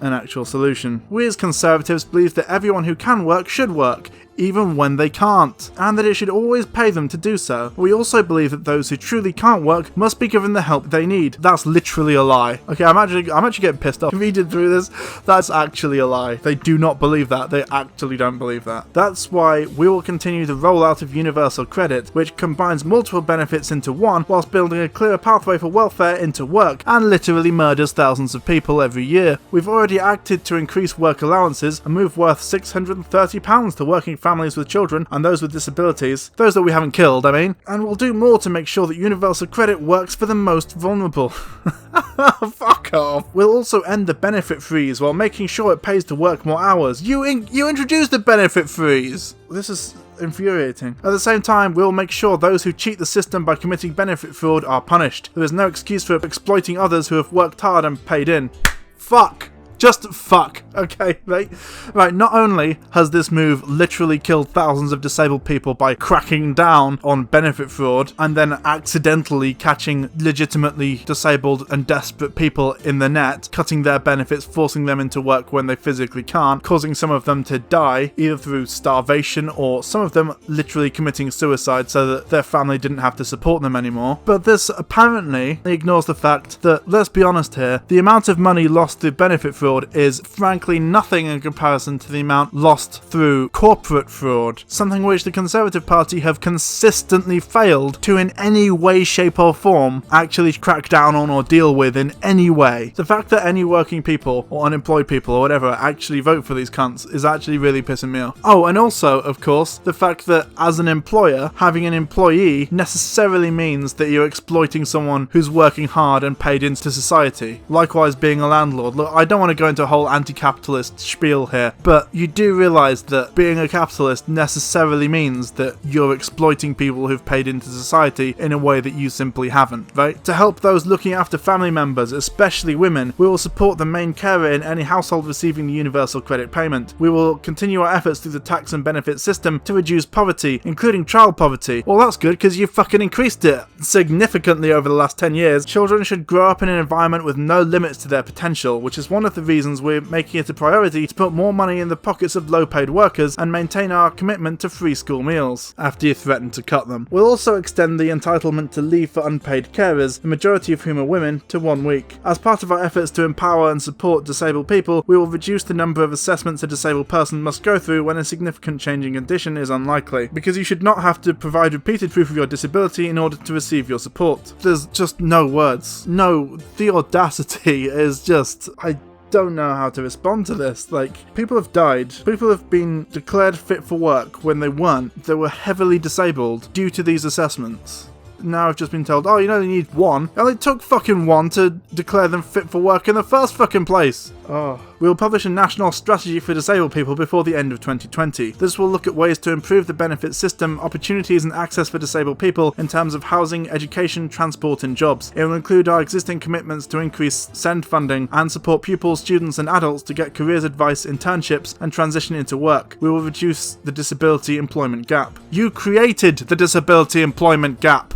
an actual solution. We as Conservatives believe that everyone who can work should work, even when they can't, and that it should always pay them to do so. We also believe that those who truly can't work must be given the help they need. That's literally a lie. Okay, I'm actually getting pissed off reading through this. That's actually a lie. They do not believe that. They actually don't believe that. That's why we will continue the rollout of universal credit, which combines multiple benefits into one, whilst building a clearer pathway for welfare into work, and literally murders thousands of people every year. We've already acted to increase work allowances, a move worth £630 to working families with children and those with disabilities, those that we haven't killed, I mean, and we'll do more to make sure that universal credit works for the most vulnerable. Fuck off. We'll also end the benefit freeze while making sure it pays to work more hours. You introduced the benefit freeze! This is infuriating. At the same time, we'll make sure those who cheat the system by committing benefit fraud are punished. There is no excuse for exploiting others who have worked hard and paid in. Fuck. Just fuck, okay, right? Right, not only has this move literally killed thousands of disabled people by cracking down on benefit fraud and then accidentally catching legitimately disabled and desperate people in the net, cutting their benefits, forcing them into work when they physically can't, causing some of them to die, either through starvation or some of them literally committing suicide so that their family didn't have to support them anymore. But this apparently ignores the fact that, let's be honest here, the amount of money lost through benefit fraud is frankly nothing in comparison to the amount lost through corporate fraud, something which the Conservative Party have consistently failed to in any way, shape or form actually crack down on or deal with in any way. The fact that any working people or unemployed people or whatever actually vote for these cunts is actually really pissing me off. Oh, and also, of course, the fact that as an employer, having an employee necessarily means that you're exploiting someone who's working hard and paid into society. Likewise, being a landlord. Look, I don't want to go into a whole anti-capitalist spiel here, but you do realise that being a capitalist necessarily means that you're exploiting people who've paid into society in a way that you simply haven't, right? To help those looking after family members, especially women, we will support the main carer in any household receiving the universal credit payment. We will continue our efforts through the tax and benefit system to reduce poverty, including child poverty. Well, that's good because you've fucking increased it significantly over the last 10 years. Children should grow up in an environment with no limits to their potential, which is one of the reasons we're making it a priority to put more money in the pockets of low-paid workers and maintain our commitment to free school meals, after you threaten to cut them. We'll also extend the entitlement to leave for unpaid carers, the majority of whom are women, to 1 week. As part of our efforts to empower and support disabled people, we will reduce the number of assessments a disabled person must go through when a significant change in condition is unlikely, because you should not have to provide repeated proof of your disability in order to receive your support. There's just no words. No, the audacity is just... I don't know how to respond to this. Like, people have died. People have been declared fit for work when they weren't. They were heavily disabled due to these assessments. Now I've just been told, oh, you know, they need 1. And it took fucking 1 to declare them fit for work in the first fucking place. Oh. We will publish a national strategy for disabled people before the end of 2020. This will look at ways to improve the benefit system, opportunities and access for disabled people in terms of housing, education, transport and jobs. It will include our existing commitments to increase SEND funding and support pupils, students and adults to get careers advice, internships and transition into work. We will reduce the disability employment gap. You created the disability employment gap.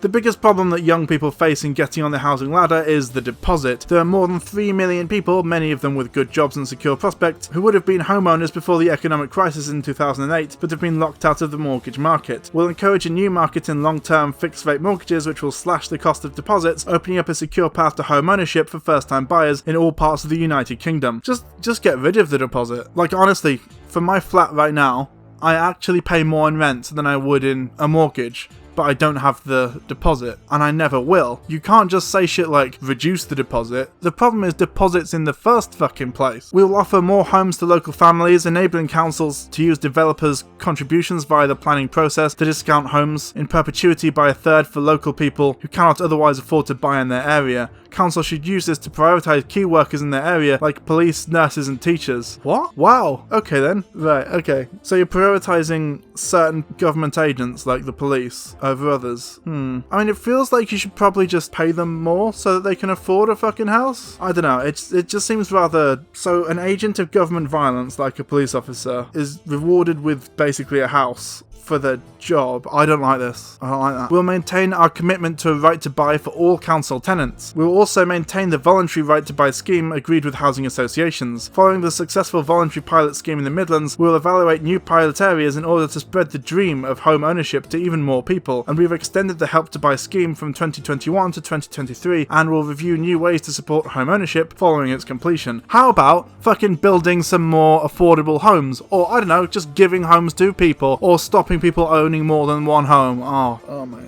The biggest problem that young people face in getting on the housing ladder is the deposit. There are more than 3 million people, many of them with good jobs and secure prospects, who would have been homeowners before the economic crisis in 2008, but have been locked out of the mortgage market. We'll encourage a new market in long-term fixed-rate mortgages which will slash the cost of deposits, opening up a secure path to home ownership for first-time buyers in all parts of the United Kingdom. Just get rid of the deposit. Like, honestly, for my flat right now, I actually pay more in rent than I would in a mortgage, but I don't have the deposit, and I never will. You can't just say shit like, reduce the deposit. The problem is deposits in the first fucking place. We'll offer more homes to local families, enabling councils to use developers' contributions via the planning process to discount homes in perpetuity by a third for local people who cannot otherwise afford to buy in their area. Council should use this to prioritise key workers in their area, like police, nurses and teachers. What? Wow. Okay then. Right, okay. So you're prioritising certain government agents, like the police, over others. I mean, it feels like you should probably just pay them more so that they can afford a fucking house. I don't know, it just seems rather... So an agent of government violence, like a police officer, is rewarded with basically a house for their job. I don't like this. I don't like that. We'll maintain our commitment to a right to buy for all council tenants. We'll also maintain the voluntary right to buy scheme agreed with housing associations. Following the successful voluntary pilot scheme in the Midlands, we'll evaluate new pilot areas in order to spread the dream of home ownership to even more people, and we've extended the help to buy scheme from 2021 to 2023, and we'll review new ways to support home ownership following its completion. How about fucking building some more affordable homes? Or, I don't know, just giving homes to people, or stopping people owning more than one home. Oh my,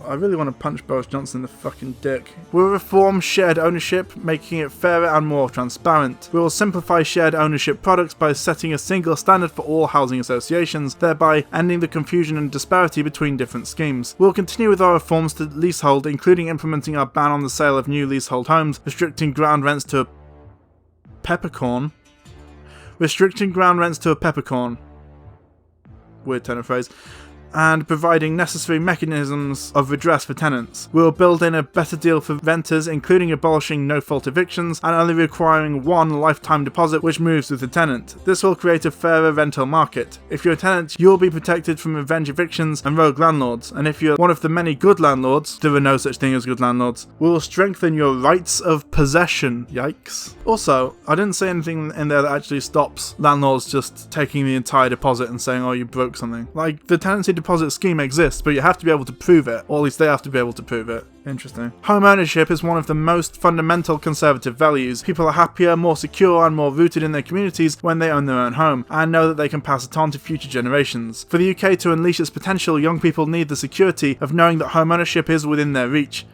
I really want to punch Boris Johnson in the fucking dick. We'll reform shared ownership, making it fairer and more transparent. We will simplify shared ownership products by setting a single standard for all housing associations, thereby ending the confusion and disparity between different schemes. We'll continue with our reforms to leasehold, including implementing our ban on the sale of new leasehold homes, restricting ground rents to a peppercorn. Weird turn of phrase. And providing necessary mechanisms of redress for tenants. We'll build in a better deal for renters, including abolishing no-fault evictions and only requiring one lifetime deposit which moves with the tenant. This will create a fairer rental market. If you're a tenant, you'll be protected from revenge evictions and rogue landlords, and if you're one of the many good landlords, there are no such thing as good landlords, we will strengthen your rights of possession. Yikes. Also, I didn't say anything in there that actually stops landlords just taking the entire deposit and saying, oh, you broke something. Like, the tenancy deposit scheme exists, but you have to be able to prove it, or at least they have to be able to prove it. Interesting. Home ownership is one of the most fundamental conservative values. People are happier, more secure, and more rooted in their communities when they own their own home, and know that they can pass it on to future generations. For the UK to unleash its potential, young people need the security of knowing that home ownership is within their reach.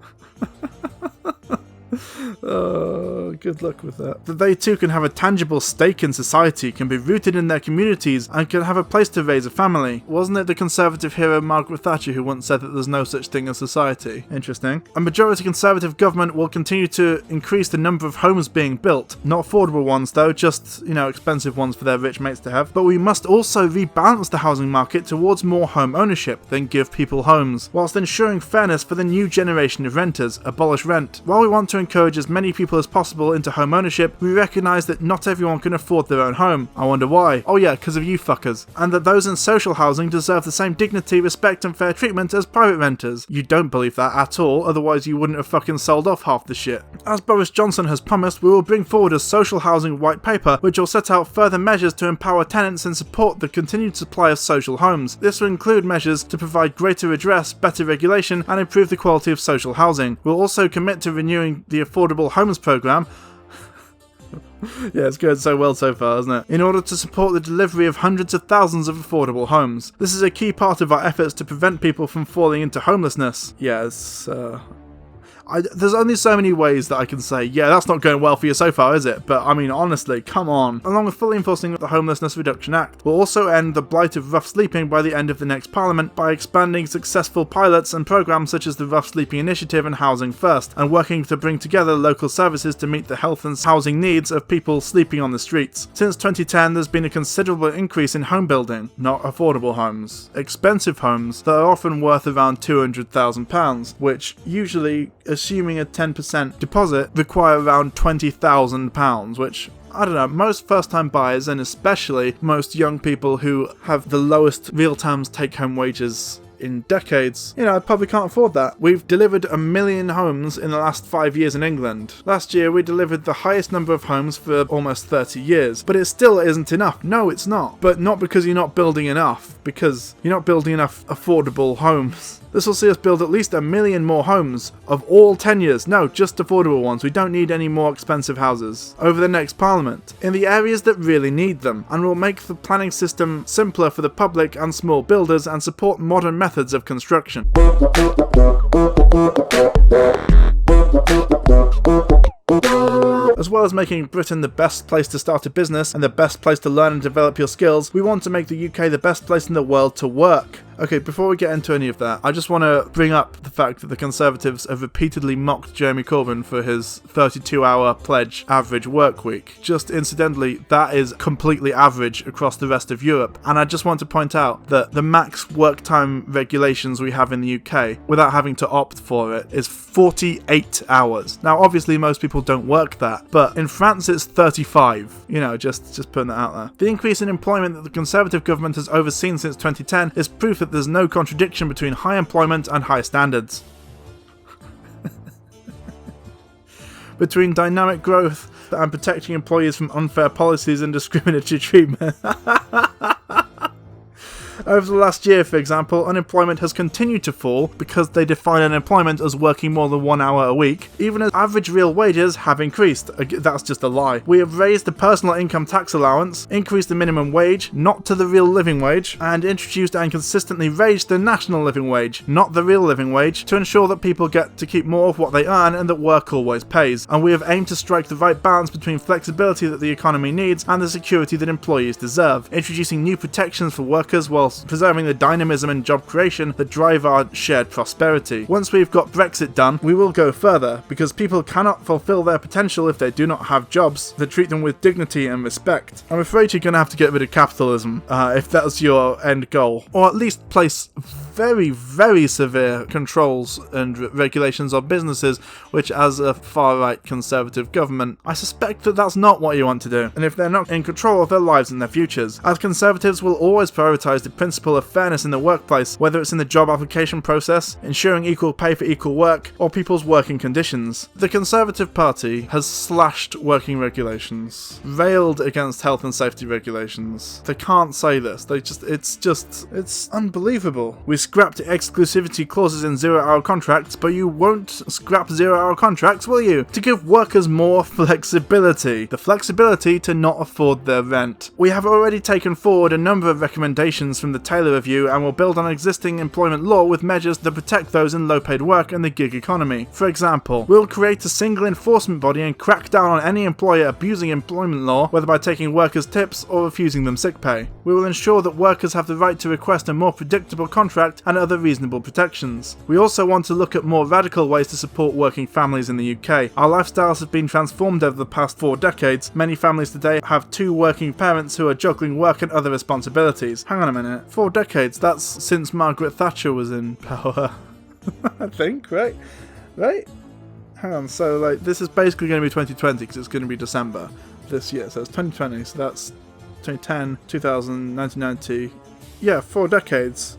Oh, good luck with that. That they too can have a tangible stake in society, can be rooted in their communities, and can have a place to raise a family. Wasn't it the Conservative hero Margaret Thatcher who once said that there's no such thing as society? Interesting. A majority Conservative government will continue to increase the number of homes being built. Not affordable ones though, just, expensive ones for their rich mates to have. But we must also rebalance the housing market towards more home ownership than give people homes, whilst ensuring fairness for the new generation of renters. Abolish rent. While we want to encourage as many people as possible into home ownership, we recognise that not everyone can afford their own home. I wonder why. Oh yeah, because of you fuckers. And that those in social housing deserve the same dignity, respect and fair treatment as private renters. You don't believe that at all, otherwise you wouldn't have fucking sold off half the shit. As Boris Johnson has promised, we will bring forward a social housing white paper which will set out further measures to empower tenants and support the continued supply of social homes. This will include measures to provide greater redress, better regulation and improve the quality of social housing. We'll also commit to renewing the Affordable Homes Programme. Yeah, it's going so well so far, isn't it? In order to support the delivery of hundreds of thousands of affordable homes. This is a key part of our efforts to prevent people from falling into homelessness. Yes, there's only so many ways that I can say, yeah, that's not going well for you so far, is it? But I mean, honestly, come on. Along with fully enforcing the Homelessness Reduction Act, we'll also end the blight of rough sleeping by the end of the next Parliament by expanding successful pilots and programmes such as the Rough Sleeping Initiative and Housing First, and working to bring together local services to meet the health and housing needs of people sleeping on the streets. Since 2010, there's been a considerable increase in home building, not affordable homes. Expensive homes that are often worth around £200,000, which usually, assuming a 10% deposit, require around £20,000, which, I don't know, most first-time buyers, and especially most young people who have the lowest real terms take-home wages in decades, probably can't afford that. We've delivered 1 million homes in the last 5 years in England. Last year we delivered the highest number of homes for almost 30 years, but it still isn't enough. No, it's not. But not because you're not building enough, because you're not building enough affordable homes. This will see us build at least 1 million more homes of all tenures. No, just affordable ones. We don't need any more expensive houses. Over the next Parliament, in the areas that really need them, and will make the planning system simpler for the public and small builders and support modern methods of construction. As well as making Britain the best place to start a business and the best place to learn and develop your skills, we want to make the UK the best place in the world to work. Okay, before we get into any of that, I just want to bring up the fact that the Conservatives have repeatedly mocked Jeremy Corbyn for his 32-hour pledge average work week. Just incidentally, that is completely average across the rest of Europe. And I just want to point out that the max work time regulations we have in the UK, without having to opt for it, is 48 hours. Now, obviously, most people don't work that, but in France it's 35. Just putting that out there. The increase in employment that the Conservative government has overseen since 2010 is proof that there's no contradiction between high employment and high standards. Between dynamic growth and protecting employees from unfair policies and discriminatory treatment. Over the last year, for example, unemployment has continued to fall because they define unemployment as working more than 1 hour a week, even as average real wages have increased. That's just a lie. We have raised the personal income tax allowance, increased the minimum wage, not to the real living wage, and introduced and consistently raised the national living wage, not the real living wage, to ensure that people get to keep more of what they earn and that work always pays. And we have aimed to strike the right balance between flexibility that the economy needs and the security that employees deserve, introducing new protections for workers whilst preserving the dynamism and job creation that drive our shared prosperity. Once we've got Brexit done, we will go further, because people cannot fulfill their potential if they do not have jobs that treat them with dignity and respect. I'm afraid you're going to have to get rid of capitalism if that's your end goal, or at least place very, very severe controls and regulations on businesses, which as a far-right Conservative government, I suspect that that's not what you want to do, and if they're not in control of their lives and their futures. As Conservatives will always prioritise the principle of fairness in the workplace, whether it's in the job application process, ensuring equal pay for equal work, or people's working conditions. The Conservative Party has slashed working regulations, railed against health and safety regulations. They can't say this. It's unbelievable. We scrapped exclusivity clauses in zero-hour contracts, but you won't scrap zero-hour contracts, will you? To give workers more flexibility. The flexibility to not afford their rent. We have already taken forward a number of recommendations from the Taylor Review and will build on existing employment law with measures that protect those in low-paid work and the gig economy. For example, we'll create a single enforcement body and crack down on any employer abusing employment law, whether by taking workers' tips or refusing them sick pay. We will ensure that workers have the right to request a more predictable contract and other reasonable protections. We also want to look at more radical ways to support working families in the UK. Our lifestyles have been transformed over the past 4 decades. Many families today have 2 working parents who are juggling work and other responsibilities. Hang on a minute, 4 decades? That's since Margaret Thatcher was in power. I think, right? Right? Hang on, so like this is basically going to be 2020 because it's going to be December this year, so it's 2020, so that's 2010, 2000, 1990. Yeah, 4 decades.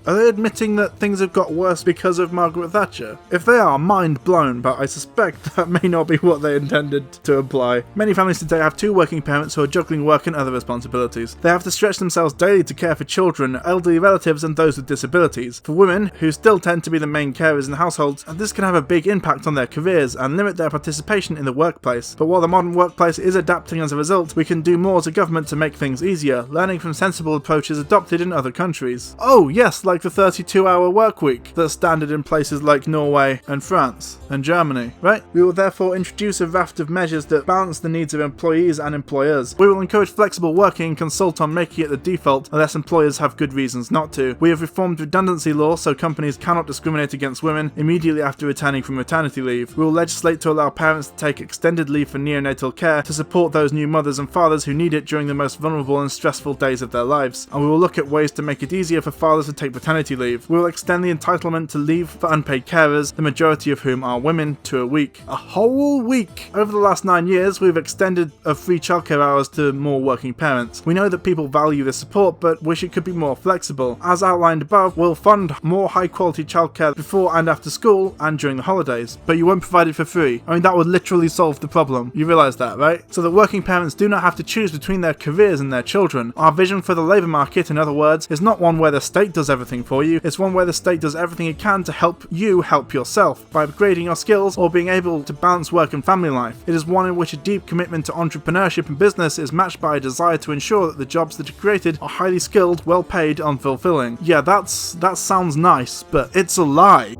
Are they admitting that things have got worse because of Margaret Thatcher? If they are, mind blown, but I suspect that may not be what they intended to imply. Many families today have 2 working parents who are juggling work and other responsibilities. They have to stretch themselves daily to care for children, elderly relatives and those with disabilities. For women, who still tend to be the main carers in households, this can have a big impact on their careers and limit their participation in the workplace. But while the modern workplace is adapting as a result, we can do more as a government to make things easier, learning from sensible approaches adopted in other countries. Oh yes, like the 32-hour work week that's standard in places like Norway and France and Germany, right? We will therefore introduce a raft of measures that balance the needs of employees and employers. We will encourage flexible working and consult on making it the default unless employers have good reasons not to. We have reformed redundancy law so companies cannot discriminate against women immediately after returning from maternity leave. We will legislate to allow parents to take extended leave for neonatal care to support those new mothers and fathers who need it during the most vulnerable and stressful days of their lives. And we will look at ways to make it easier for fathers to take paternity leave. We will extend the entitlement to leave for unpaid carers, the majority of whom are women, to a week. A whole week! Over the last 9 years, we've extended free childcare hours to more working parents. We know that people value this support, but wish it could be more flexible. As outlined above, we'll fund more high-quality childcare before and after school and during the holidays, but you won't provide it for free. I mean, that would literally solve the problem. You realise that, right? So that working parents do not have to choose between their careers and their children. Our vision for the labour market, in other words, is not one where the state does everything for you, it's one where the state does everything it can to help you help yourself by upgrading your skills or being able to balance work and family life. It is one in which a deep commitment to entrepreneurship and business is matched by a desire to ensure that the jobs that are created are highly skilled, well paid and fulfilling. Yeah, that sounds nice, but it's a lie.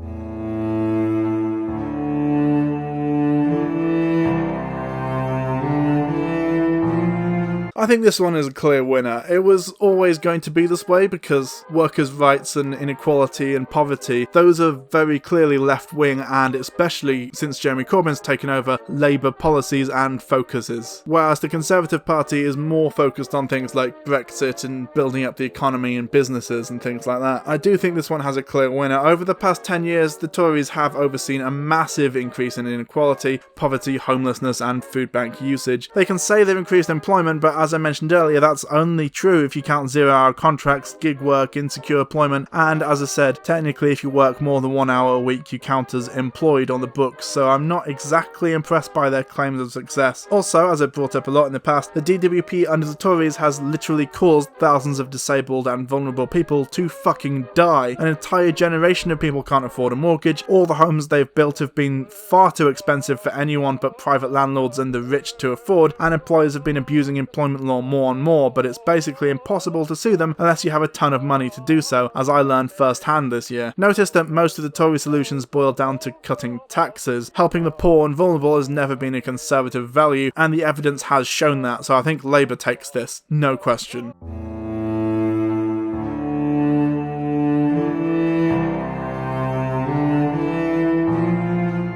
I think this one is a clear winner. It was always going to be this way because workers' rights and inequality and poverty, those are very clearly left-wing, and especially since Jeremy Corbyn's taken over, Labour policies and focuses. Whereas the Conservative Party is more focused on things like Brexit and building up the economy and businesses and things like that. I do think this one has a clear winner. Over the past 10 years, the Tories have overseen a massive increase in inequality, poverty, homelessness and food bank usage. They can say they've increased employment, but as I mentioned earlier, that's only true if you count zero-hour contracts, gig work, insecure employment, and as I said, technically if you work more than 1 hour a week, you count as employed on the books, so I'm not exactly impressed by their claims of success. Also, as I've brought up a lot in the past, the DWP under the Tories has literally caused thousands of disabled and vulnerable people to fucking die. An entire generation of people can't afford a mortgage, all the homes they've built have been far too expensive for anyone but private landlords and the rich to afford, and employers have been abusing employment law more and more, but it's basically impossible to sue them unless you have a ton of money to do so, as I learned firsthand this year. Notice that most of the Tory solutions boil down to cutting taxes. Helping the poor and vulnerable has never been a Conservative value, and the evidence has shown that, so I think Labour takes this, no question.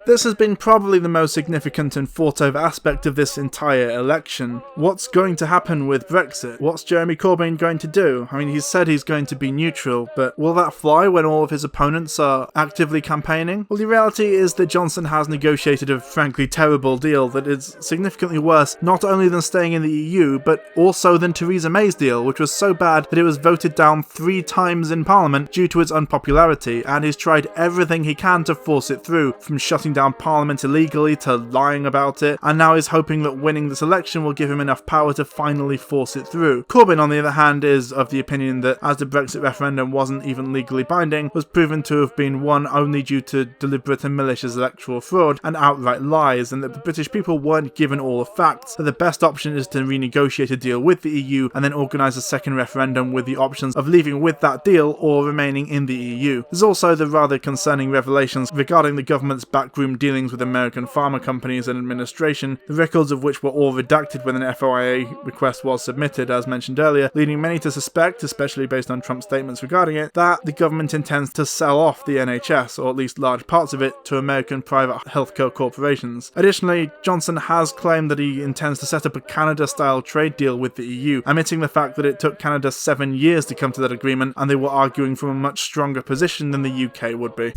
This has been probably the most significant and fought over aspect of this entire election. What's going to happen with Brexit? What's Jeremy Corbyn going to do? I mean, he's said he's going to be neutral, but will that fly when all of his opponents are actively campaigning? Well, the reality is that Johnson has negotiated a frankly terrible deal that is significantly worse not only than staying in the EU, but also than Theresa May's deal, which was so bad that it was voted down 3 times in Parliament due to its unpopularity, and he's tried everything he can to force it through, from shutting down down Parliament illegally to lying about it, and now is hoping that winning this election will give him enough power to finally force it through. Corbyn, on the other hand, is of the opinion that as the Brexit referendum wasn't even legally binding, was proven to have been won only due to deliberate and malicious electoral fraud and outright lies, and that the British people weren't given all the facts, that the best option is to renegotiate a deal with the EU and then organise a second referendum with the options of leaving with that deal or remaining in the EU. There's also the rather concerning revelations regarding the government's backroom dealings with American pharma companies and administration, the records of which were all redacted when an FOIA request was submitted, as mentioned earlier, leading many to suspect, especially based on Trump's statements regarding it, that the government intends to sell off the NHS, or at least large parts of it, to American private healthcare corporations. Additionally, Johnson has claimed that he intends to set up a Canada-style trade deal with the EU, admitting the fact that it took Canada 7 years to come to that agreement, and they were arguing from a much stronger position than the UK would be.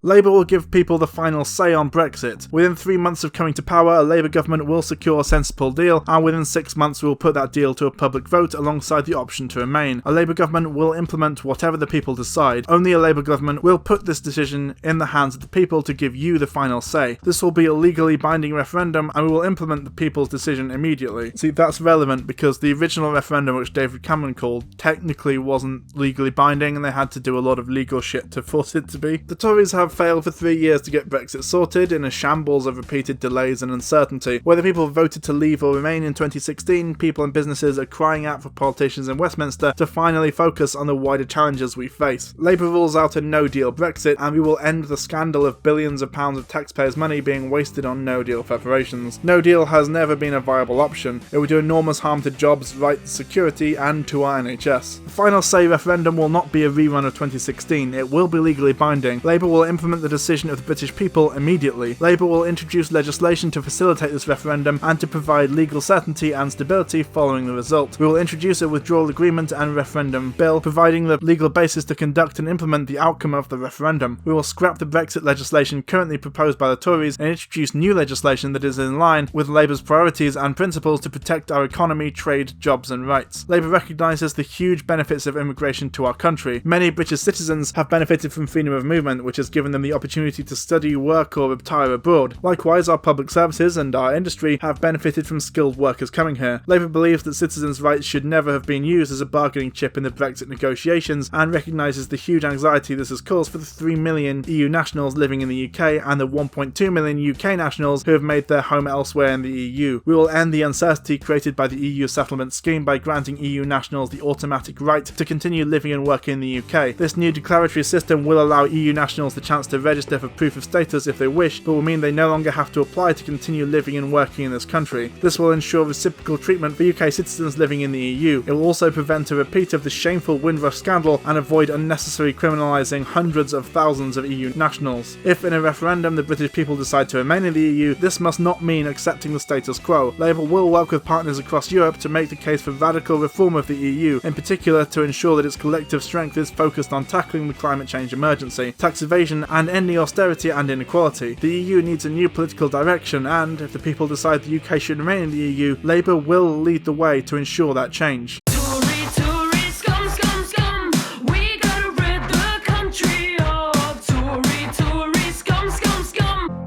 Labour will give people the final say on Brexit. Within 3 months of coming to power, a Labour government will secure a sensible deal, and within 6 months we will put that deal to a public vote alongside the option to remain. A Labour government will implement whatever the people decide. Only a Labour government will put this decision in the hands of the people to give you the final say. This will be a legally binding referendum, and we will implement the people's decision immediately. See, that's relevant because the original referendum, which David Cameron called, technically wasn't legally binding, and they had to do a lot of legal shit to force it to be. The Tories have failed for 3 years to get Brexit sorted in a shambles of repeated delays and uncertainty. Whether people voted to leave or remain in 2016, people and businesses are crying out for politicians in Westminster to finally focus on the wider challenges we face. Labour rules out a no-deal Brexit, and we will end the scandal of billions of pounds of taxpayers' money being wasted on no-deal preparations. No deal has never been a viable option. It would do enormous harm to jobs, rights, security, and to our NHS. The final say referendum will not be a rerun of 2016. It will be legally binding. Labour will implement the decision of the British people immediately. Labour will introduce legislation to facilitate this referendum and to provide legal certainty and stability following the result. We will introduce a withdrawal agreement and referendum bill, providing the legal basis to conduct and implement the outcome of the referendum. We will scrap the Brexit legislation currently proposed by the Tories and introduce new legislation that is in line with Labour's priorities and principles to protect our economy, trade, jobs and rights. Labour recognises the huge benefits of immigration to our country. Many British citizens have benefited from freedom of movement, which has given them the opportunity to study, work or retire abroad. Likewise, our public services and our industry have benefited from skilled workers coming here. Labour believes that citizens' rights should never have been used as a bargaining chip in the Brexit negotiations and recognises the huge anxiety this has caused for the 3 million EU nationals living in the UK and the 1.2 million UK nationals who have made their home elsewhere in the EU. We will end the uncertainty created by the EU settlement scheme by granting EU nationals the automatic right to continue living and working in the UK. This new declaratory system will allow EU nationals the chance to register for proof of status if they wish, but will mean they no longer have to apply to continue living and working in this country. This will ensure reciprocal treatment for UK citizens living in the EU. It will also prevent a repeat of the shameful Windrush scandal and avoid unnecessarily criminalising hundreds of thousands of EU nationals. If in a referendum the British people decide to remain in the EU, this must not mean accepting the status quo. Labour will work with partners across Europe to make the case for radical reform of the EU, in particular to ensure that its collective strength is focused on tackling the climate change emergency, tax evasion and ending austerity and inequality. The EU needs a new political direction, and if the people decide the UK should remain in the EU, Labour will lead the way to ensure that change.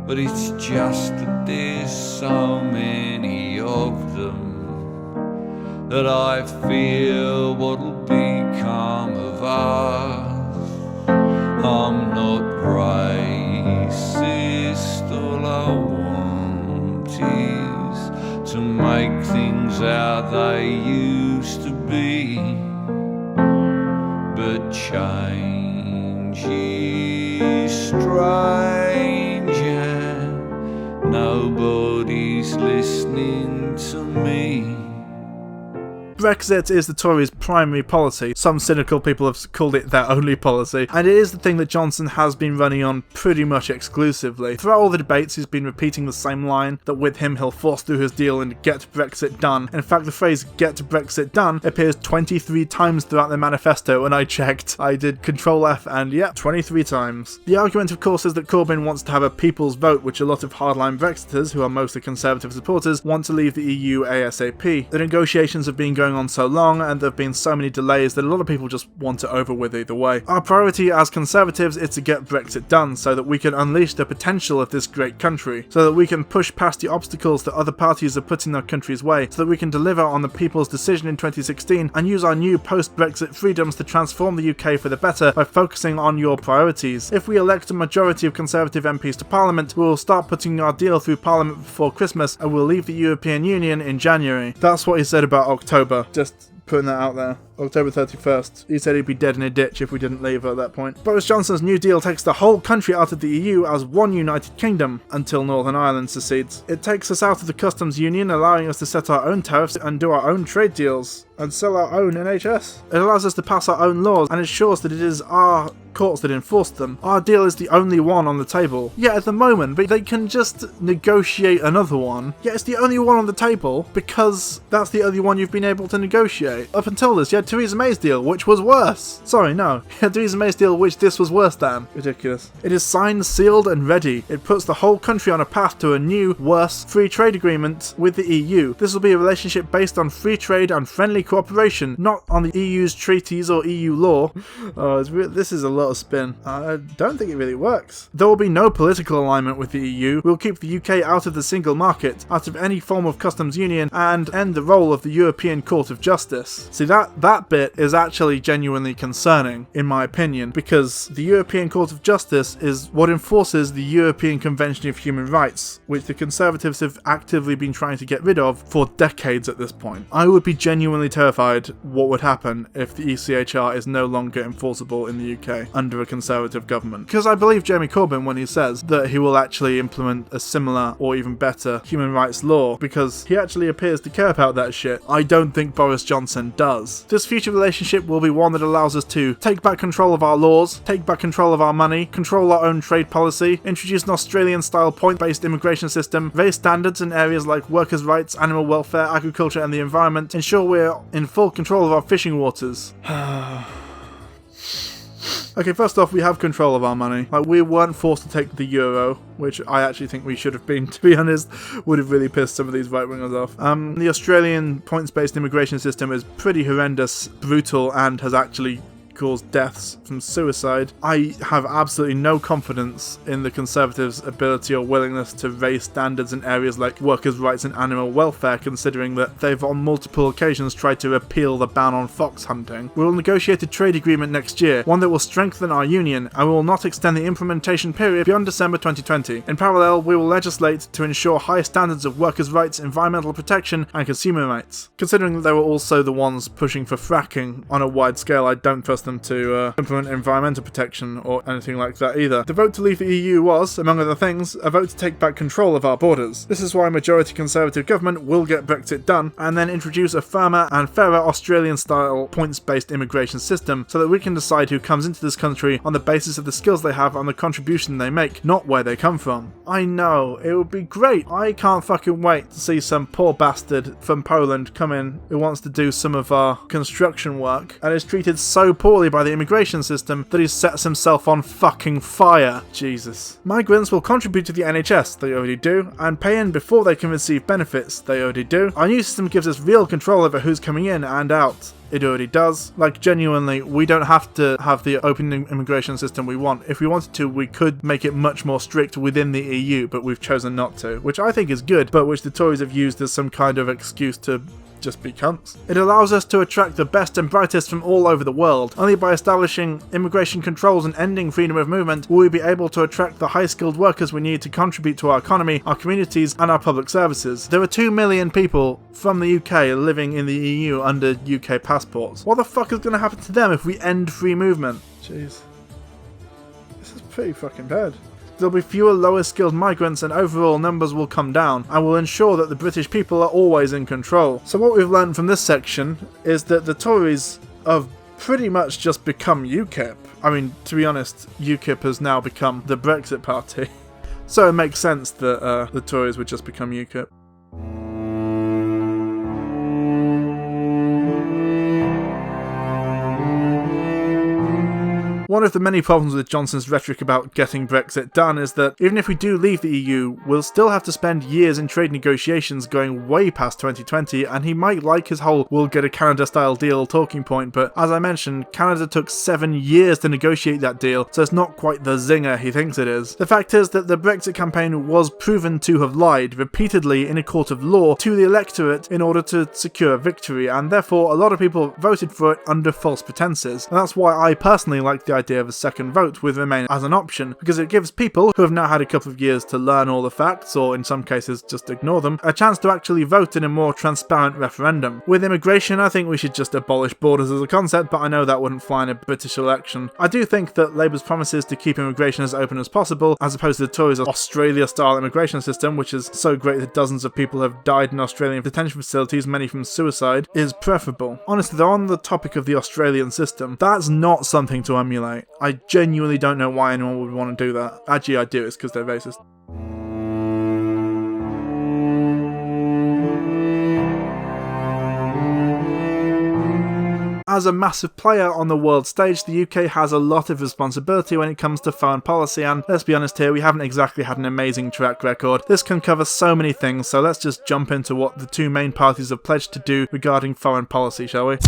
But it's just that there's so many of them that I fear what'll become of us. I'm not racist, all I want is to make things how they used to be. But change is strange and nobody's listening to me. Brexit is the Tories' primary policy. Some cynical people have called it their only policy, and it is the thing that Johnson has been running on pretty much exclusively. Throughout all the debates, he's been repeating the same line, that with him he'll force through his deal and get Brexit done. In fact, the phrase get Brexit done appears 23 times throughout the manifesto, and I checked. I did Control F and yeah, 23 times. The argument, of course, is that Corbyn wants to have a people's vote, which a lot of hardline Brexiters, who are mostly Conservative supporters, want to leave the EU ASAP. The negotiations have been going going on so long and there have been so many delays that a lot of people just want it over with either way. Our priority as Conservatives is to get Brexit done so that we can unleash the potential of this great country, so that we can push past the obstacles that other parties are putting our country's way, so that we can deliver on the people's decision in 2016 and use our new post-Brexit freedoms to transform the UK for the better by focusing on your priorities. If we elect a majority of Conservative MPs to Parliament, we will start putting our deal through Parliament before Christmas and we'll leave the European Union in January. That's what he said about October. Just putting that out there. October 31st. He said he'd be dead in a ditch if we didn't leave at that point. Boris Johnson's New Deal takes the whole country out of the EU as one United Kingdom until Northern Ireland secedes. It takes us out of the customs union, allowing us to set our own tariffs and do our own trade deals and sell our own NHS. It allows us to pass our own laws and ensures that it is our courts that enforce them. Our deal is the only one on the table. Yeah, at the moment, but they can just negotiate another one. Yeah, it's the only one on the table because that's the only one you've been able to negotiate. Up until this, you had Theresa May's deal, which was worse. Sorry, no. You had Theresa May's deal, which this was worse than. Ridiculous. It is signed, sealed, and ready. It puts the whole country on a path to a new, worse, free trade agreement with the EU. This will be a relationship based on free trade and friendly cooperation, not on the EU's treaties or EU law. Oh, this is a lot of spin. I don't think it really works. There will be no political alignment with the EU. We'll keep the UK out of the single market, out of any form of customs union, and end the role of the European Court of Justice. See, that bit is actually genuinely concerning, in my opinion, because the European Court of Justice is what enforces the European Convention of Human Rights, which the Conservatives have actively been trying to get rid of for decades at this point. I would be genuinely terrified what would happen if the ECHR is no longer enforceable in the UK under a Conservative government. Because I believe Jeremy Corbyn when he says that he will actually implement a similar or even better human rights law, because he actually appears to care about that shit. I don't think Boris Johnson does. This future relationship will be one that allows us to take back control of our laws, take back control of our money, control our own trade policy, introduce an Australian-style point-based immigration system, raise standards in areas like workers' rights, animal welfare, agriculture and the environment, ensure we're in full control of our fishing waters. Okay, first off, we have control of our money. Like, we weren't forced to take the euro, which I actually think we should have been, to be honest. Would have really pissed some of these right-wingers off. The Australian points-based immigration system is pretty horrendous, brutal, and has actually caused deaths from suicide. I have absolutely no confidence in the Conservatives' ability or willingness to raise standards in areas like workers' rights and animal welfare, considering that they've on multiple occasions tried to repeal the ban on fox hunting. We will negotiate a trade agreement next year, one that will strengthen our union, and we will not extend the implementation period beyond December 2020. In parallel, we will legislate to ensure high standards of workers' rights, environmental protection, and consumer rights. Considering that they were also the ones pushing for fracking on a wide scale, I don't trust them to implement environmental protection or anything like that either. The vote to leave the EU was, among other things, a vote to take back control of our borders. This is why a majority Conservative government will get Brexit done and then introduce a firmer and fairer Australian-style points-based immigration system so that we can decide who comes into this country on the basis of the skills they have and the contribution they make, not where they come from. I know, it would be great. I can't fucking wait to see some poor bastard from Poland come in who wants to do some of our construction work and is treated so poorly by the immigration system that he sets himself on fucking fire. Jesus. Migrants will contribute to the NHS, they already do, and pay in before they can receive benefits, they already do. Our new system gives us real control over who's coming in and out. It already does. Like, genuinely, we don't have to have the open immigration system we want. If we wanted to, we could make it much more strict within the EU, but we've chosen not to, which I think is good, but which the Tories have used as some kind of excuse to just be cunts. It allows us to attract the best and brightest from all over the world. Only by establishing immigration controls and ending freedom of movement will we be able to attract the high-skilled workers we need to contribute to our economy, our communities, and our public services. There are 2 million people from the UK living in the EU under UK passports. What the fuck is going to happen to them if we end free movement? Jeez. This is pretty fucking bad. There'll be fewer lower skilled migrants and overall numbers will come down and will ensure that the British people are always in control. So what we've learned from this section is that the Tories have pretty much just become UKIP. I mean, to be honest, UKIP has now become the Brexit party. So it makes sense that the Tories would just become UKIP. One of the many problems with Johnson's rhetoric about getting Brexit done is that even if we do leave the EU, we'll still have to spend years in trade negotiations going way past 2020, and he might like his whole "we'll get a Canada-style deal" talking point, but as I mentioned, Canada took 7 years to negotiate that deal, so it's not quite the zinger he thinks it is. The fact is that the Brexit campaign was proven to have lied repeatedly in a court of law to the electorate in order to secure victory, and therefore a lot of people voted for it under false pretenses. And that's why I personally like the idea of a second vote with Remain as an option, because it gives people who have now had a couple of years to learn all the facts, or in some cases just ignore them, a chance to actually vote in a more transparent referendum. With immigration, I think we should just abolish borders as a concept, but I know that wouldn't fly in a British election. I do think that Labour's promises to keep immigration as open as possible, as opposed to the Tories' Australia-style immigration system, which is so great that dozens of people have died in Australian detention facilities, many from suicide, is preferable. Honestly though, on the topic of the Australian system, that's not something to emulate. I genuinely don't know why anyone would want to do that. Actually I do, it's because they're racist. As a massive player on the world stage, the UK has a lot of responsibility when it comes to foreign policy, and let's be honest here, we haven't exactly had an amazing track record. This can cover so many things, so let's just jump into what the two main parties have pledged to do regarding foreign policy, shall we?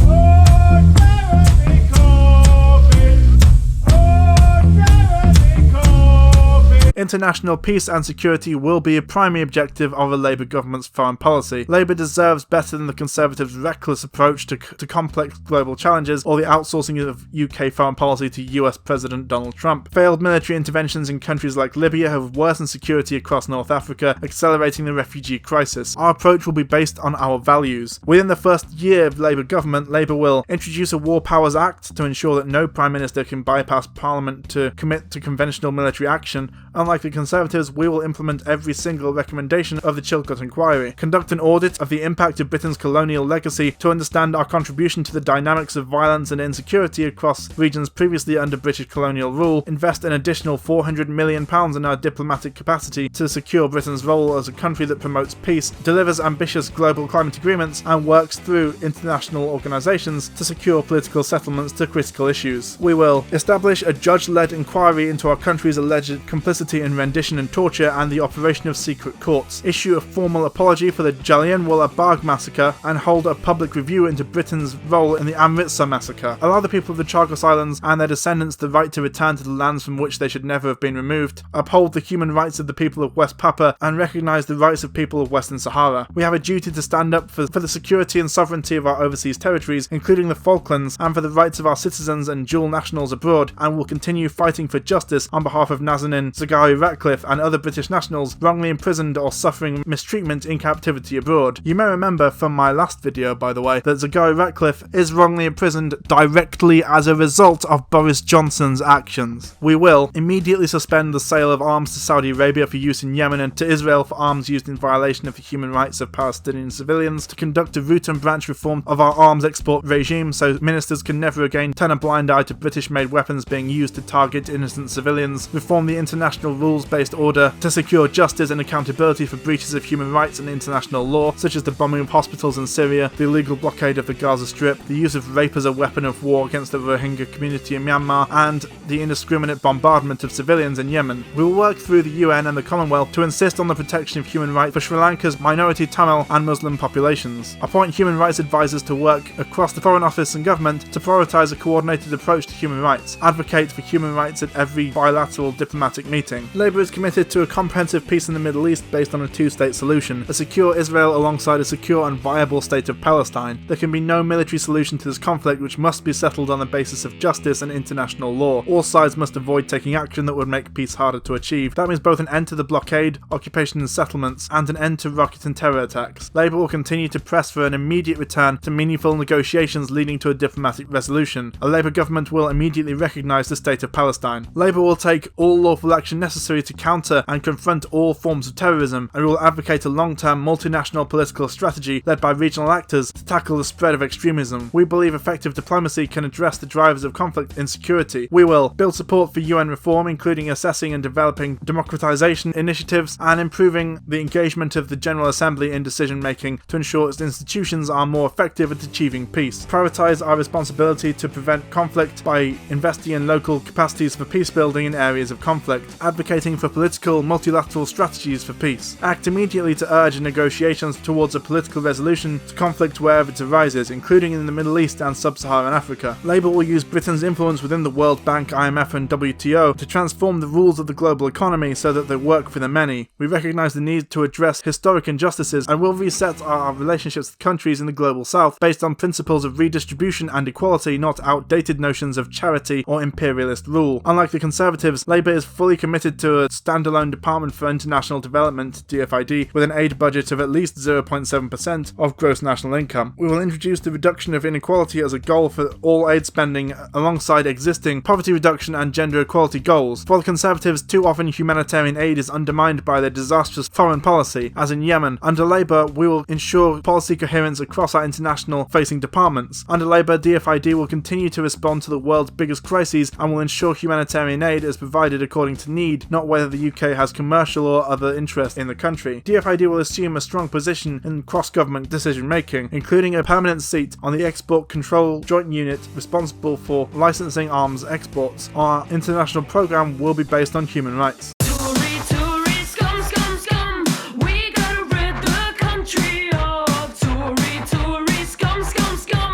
International peace and security will be a primary objective of a Labour government's foreign policy. Labour deserves better than the Conservatives' reckless approach to complex global challenges or the outsourcing of UK foreign policy to US President Donald Trump. Failed military interventions in countries like Libya have worsened security across North Africa, accelerating the refugee crisis. Our approach will be based on our values. Within the first year of Labour government, Labour will introduce a War Powers Act to ensure that no Prime Minister can bypass Parliament to commit to conventional military action. Unlike the Conservatives, we will implement every single recommendation of the Chilcot Inquiry, conduct an audit of the impact of Britain's colonial legacy to understand our contribution to the dynamics of violence and insecurity across regions previously under British colonial rule, invest an additional £400 million in our diplomatic capacity to secure Britain's role as a country that promotes peace, delivers ambitious global climate agreements, and works through international organisations to secure political settlements to critical issues. We will establish a judge-led inquiry into our country's alleged complicity in rendition and torture and the operation of secret courts, issue a formal apology for the Jallianwala Bagh massacre, and hold a public review into Britain's role in the Amritsar massacre, allow the people of the Chagos Islands and their descendants the right to return to the lands from which they should never have been removed, uphold the human rights of the people of West Papua, and recognise the rights of people of Western Sahara. We have a duty to stand up for the security and sovereignty of our overseas territories, including the Falklands, and for the rights of our citizens and dual nationals abroad, and will continue fighting for justice on behalf of Nazanin Zaghari Ratcliffe and other British nationals wrongly imprisoned or suffering mistreatment in captivity abroad. You may remember from my last video, by the way, that Zaghari Ratcliffe is wrongly imprisoned directly as a result of Boris Johnson's actions. We will immediately suspend the sale of arms to Saudi Arabia for use in Yemen and to Israel for arms used in violation of the human rights of Palestinian civilians, to conduct a root and branch reform of our arms export regime so ministers can never again turn a blind eye to British-made weapons being used to target innocent civilians, reform the international rules-based order to secure justice and accountability for breaches of human rights and international law, such as the bombing of hospitals in Syria, the illegal blockade of the Gaza Strip, the use of rape as a weapon of war against the Rohingya community in Myanmar, and the indiscriminate bombardment of civilians in Yemen. We will work through the UN and the Commonwealth to insist on the protection of human rights for Sri Lanka's minority Tamil and Muslim populations, appoint human rights advisors to work across the Foreign Office and government to prioritise a coordinated approach to human rights, advocate for human rights at every bilateral diplomatic meeting. Labour is committed to a comprehensive peace in the Middle East based on a two-state solution, a secure Israel alongside a secure and viable state of Palestine. There can be no military solution to this conflict, which must be settled on the basis of justice and international law. All sides must avoid taking action that would make peace harder to achieve. That means both an end to the blockade, occupation and settlements, and an end to rocket and terror attacks. Labour will continue to press for an immediate return to meaningful negotiations leading to a diplomatic resolution. A Labour government will immediately recognise the state of Palestine. Labour will take all lawful action necessary necessary to counter and confront all forms of terrorism, and we will advocate a long-term multinational political strategy led by regional actors to tackle the spread of extremism. We believe effective diplomacy can address the drivers of conflict and security. We will build support for UN reform, including assessing and developing democratization initiatives and improving the engagement of the General Assembly in decision-making to ensure its institutions are more effective at achieving peace. Prioritize our responsibility to prevent conflict by investing in local capacities for peace building in areas of conflict, advocating for political multilateral strategies for peace. Act immediately to urge negotiations towards a political resolution to conflict wherever it arises, including in the Middle East and Sub-Saharan Africa. Labour will use Britain's influence within the World Bank, IMF and WTO to transform the rules of the global economy so that they work for the many. We recognise the need to address historic injustices and will reset our relationships with countries in the global south based on principles of redistribution and equality, not outdated notions of charity or imperialist rule. Unlike the Conservatives, Labour is fully committed to a standalone Department for International Development, DFID, with an aid budget of at least 0.7% of gross national income. We will introduce the reduction of inequality as a goal for all aid spending alongside existing poverty reduction and gender equality goals. For the Conservatives, too often humanitarian aid is undermined by their disastrous foreign policy, as in Yemen. Under Labour, we will ensure policy coherence across our international facing departments. Under Labour, DFID will continue to respond to the world's biggest crises and will ensure humanitarian aid is provided according to need, not whether the UK has commercial or other interest in the country. DFID will assume a strong position in cross-government decision-making, including a permanent seat on the Export Control Joint Unit responsible for licensing arms exports. Our international programme will be based on human rights.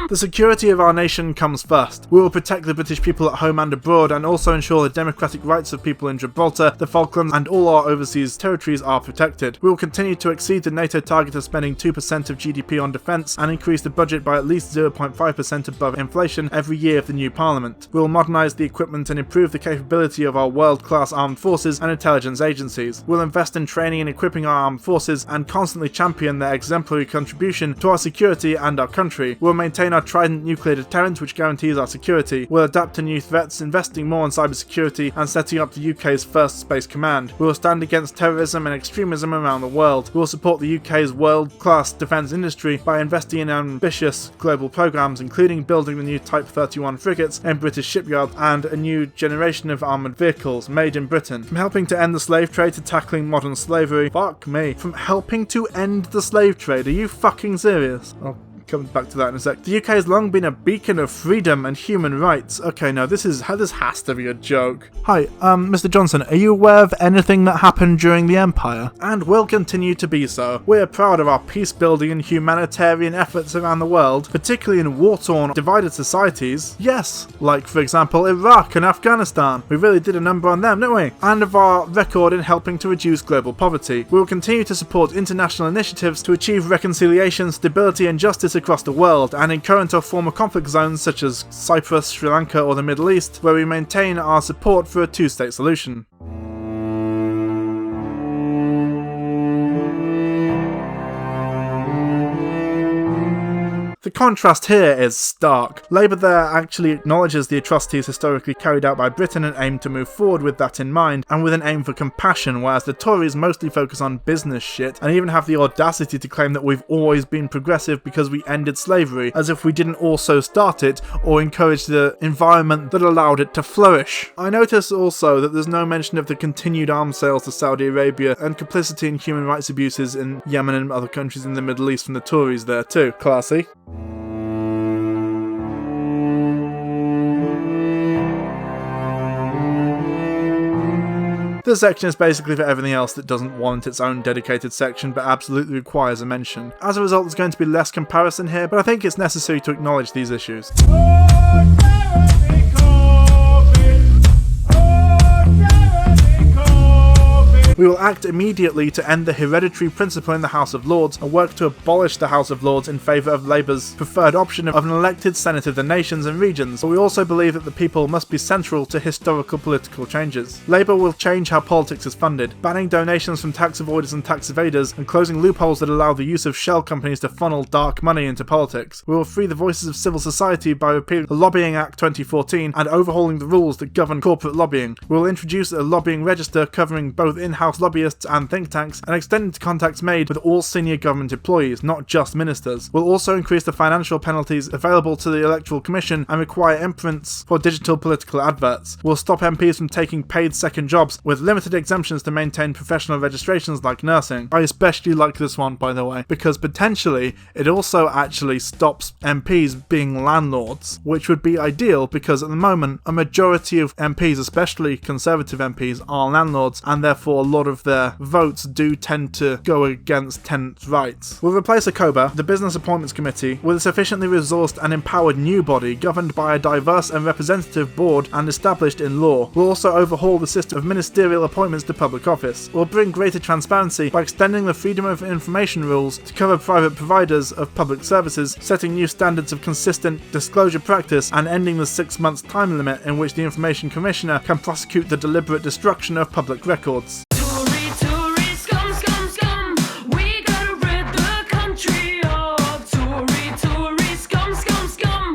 The security of our nation comes first. We will protect the British people at home and abroad, and also ensure the democratic rights of people in Gibraltar, the Falklands, and all our overseas territories are protected. We will continue to exceed the NATO target of spending 2% of GDP on defence and increase the budget by at least 0.5% above inflation every year of the new Parliament. We will modernise the equipment and improve the capability of our world-class armed forces and intelligence agencies. We will invest in training and equipping our armed forces and constantly champion their exemplary contribution to our security and our country. We will maintain our Trident nuclear deterrent, which guarantees our security. We'll adapt to new threats, investing more in cybersecurity and setting up the UK's first space command. We will stand against terrorism and extremism around the world. We will support the UK's world-class defence industry by investing in ambitious global programmes, including building the new Type 31 frigates in British shipyards and a new generation of armoured vehicles made in Britain. From helping to end the slave trade to tackling modern slavery. Fuck me. From helping to end the slave trade. Are you fucking serious? Come back to that in a sec. The UK has long been a beacon of freedom and human rights. Okay, no, this has to be a joke. Hi, Mr. Johnson, are you aware of anything that happened during the Empire? And will continue to be so. We're proud of our peace-building and humanitarian efforts around the world, particularly in war-torn, divided societies. Yes, like, for example, Iraq and Afghanistan. We really did a number on them, didn't we? And of our record in helping to reduce global poverty. We will continue to support international initiatives to achieve reconciliation, stability and justice across the world, and in current or former conflict zones such as Cyprus, Sri Lanka or the Middle East, where we maintain our support for a two-state solution. The contrast here is stark. Labour there actually acknowledges the atrocities historically carried out by Britain and aim to move forward with that in mind, and with an aim for compassion, whereas the Tories mostly focus on business shit, and even have the audacity to claim that we've always been progressive because we ended slavery, as if we didn't also start it, or encourage the environment that allowed it to flourish. I notice also that there's no mention of the continued arms sales to Saudi Arabia, and complicity in human rights abuses in Yemen and other countries in the Middle East from the Tories there too. Classy. This section is basically for everything else that doesn't want its own dedicated section but absolutely requires a mention. As a result, there's going to be less comparison here, but I think it's necessary to acknowledge these issues. We will act immediately to end the hereditary principle in the House of Lords and work to abolish the House of Lords in favour of Labour's preferred option of an elected Senate of the nations and regions, but we also believe that the people must be central to historical political changes. Labour will change how politics is funded, banning donations from tax avoiders and tax evaders, and closing loopholes that allow the use of shell companies to funnel dark money into politics. We will free the voices of civil society by repealing the Lobbying Act 2014 and overhauling the rules that govern corporate lobbying. We will introduce a lobbying register covering both in-house lobbyists and think tanks, and extend to contacts made with all senior government employees, not just ministers. We'll also increase the financial penalties available to the Electoral Commission and require imprints for digital political adverts. We'll stop MPs from taking paid second jobs, with limited exemptions to maintain professional registrations like nursing. I especially like this one, by the way, because potentially it also actually stops MPs being landlords, which would be ideal because at the moment a majority of MPs, especially Conservative MPs, are landlords, and therefore a lot of their votes do tend to go against tenants' rights. We'll replace ACOBA, the Business Appointments Committee, with a sufficiently resourced and empowered new body governed by a diverse and representative board and established in law. We'll also overhaul the system of ministerial appointments to public office. We'll bring greater transparency by extending the Freedom of Information rules to cover private providers of public services, setting new standards of consistent disclosure practice, and ending the 6 months time limit in which the Information Commissioner can prosecute the deliberate destruction of public records.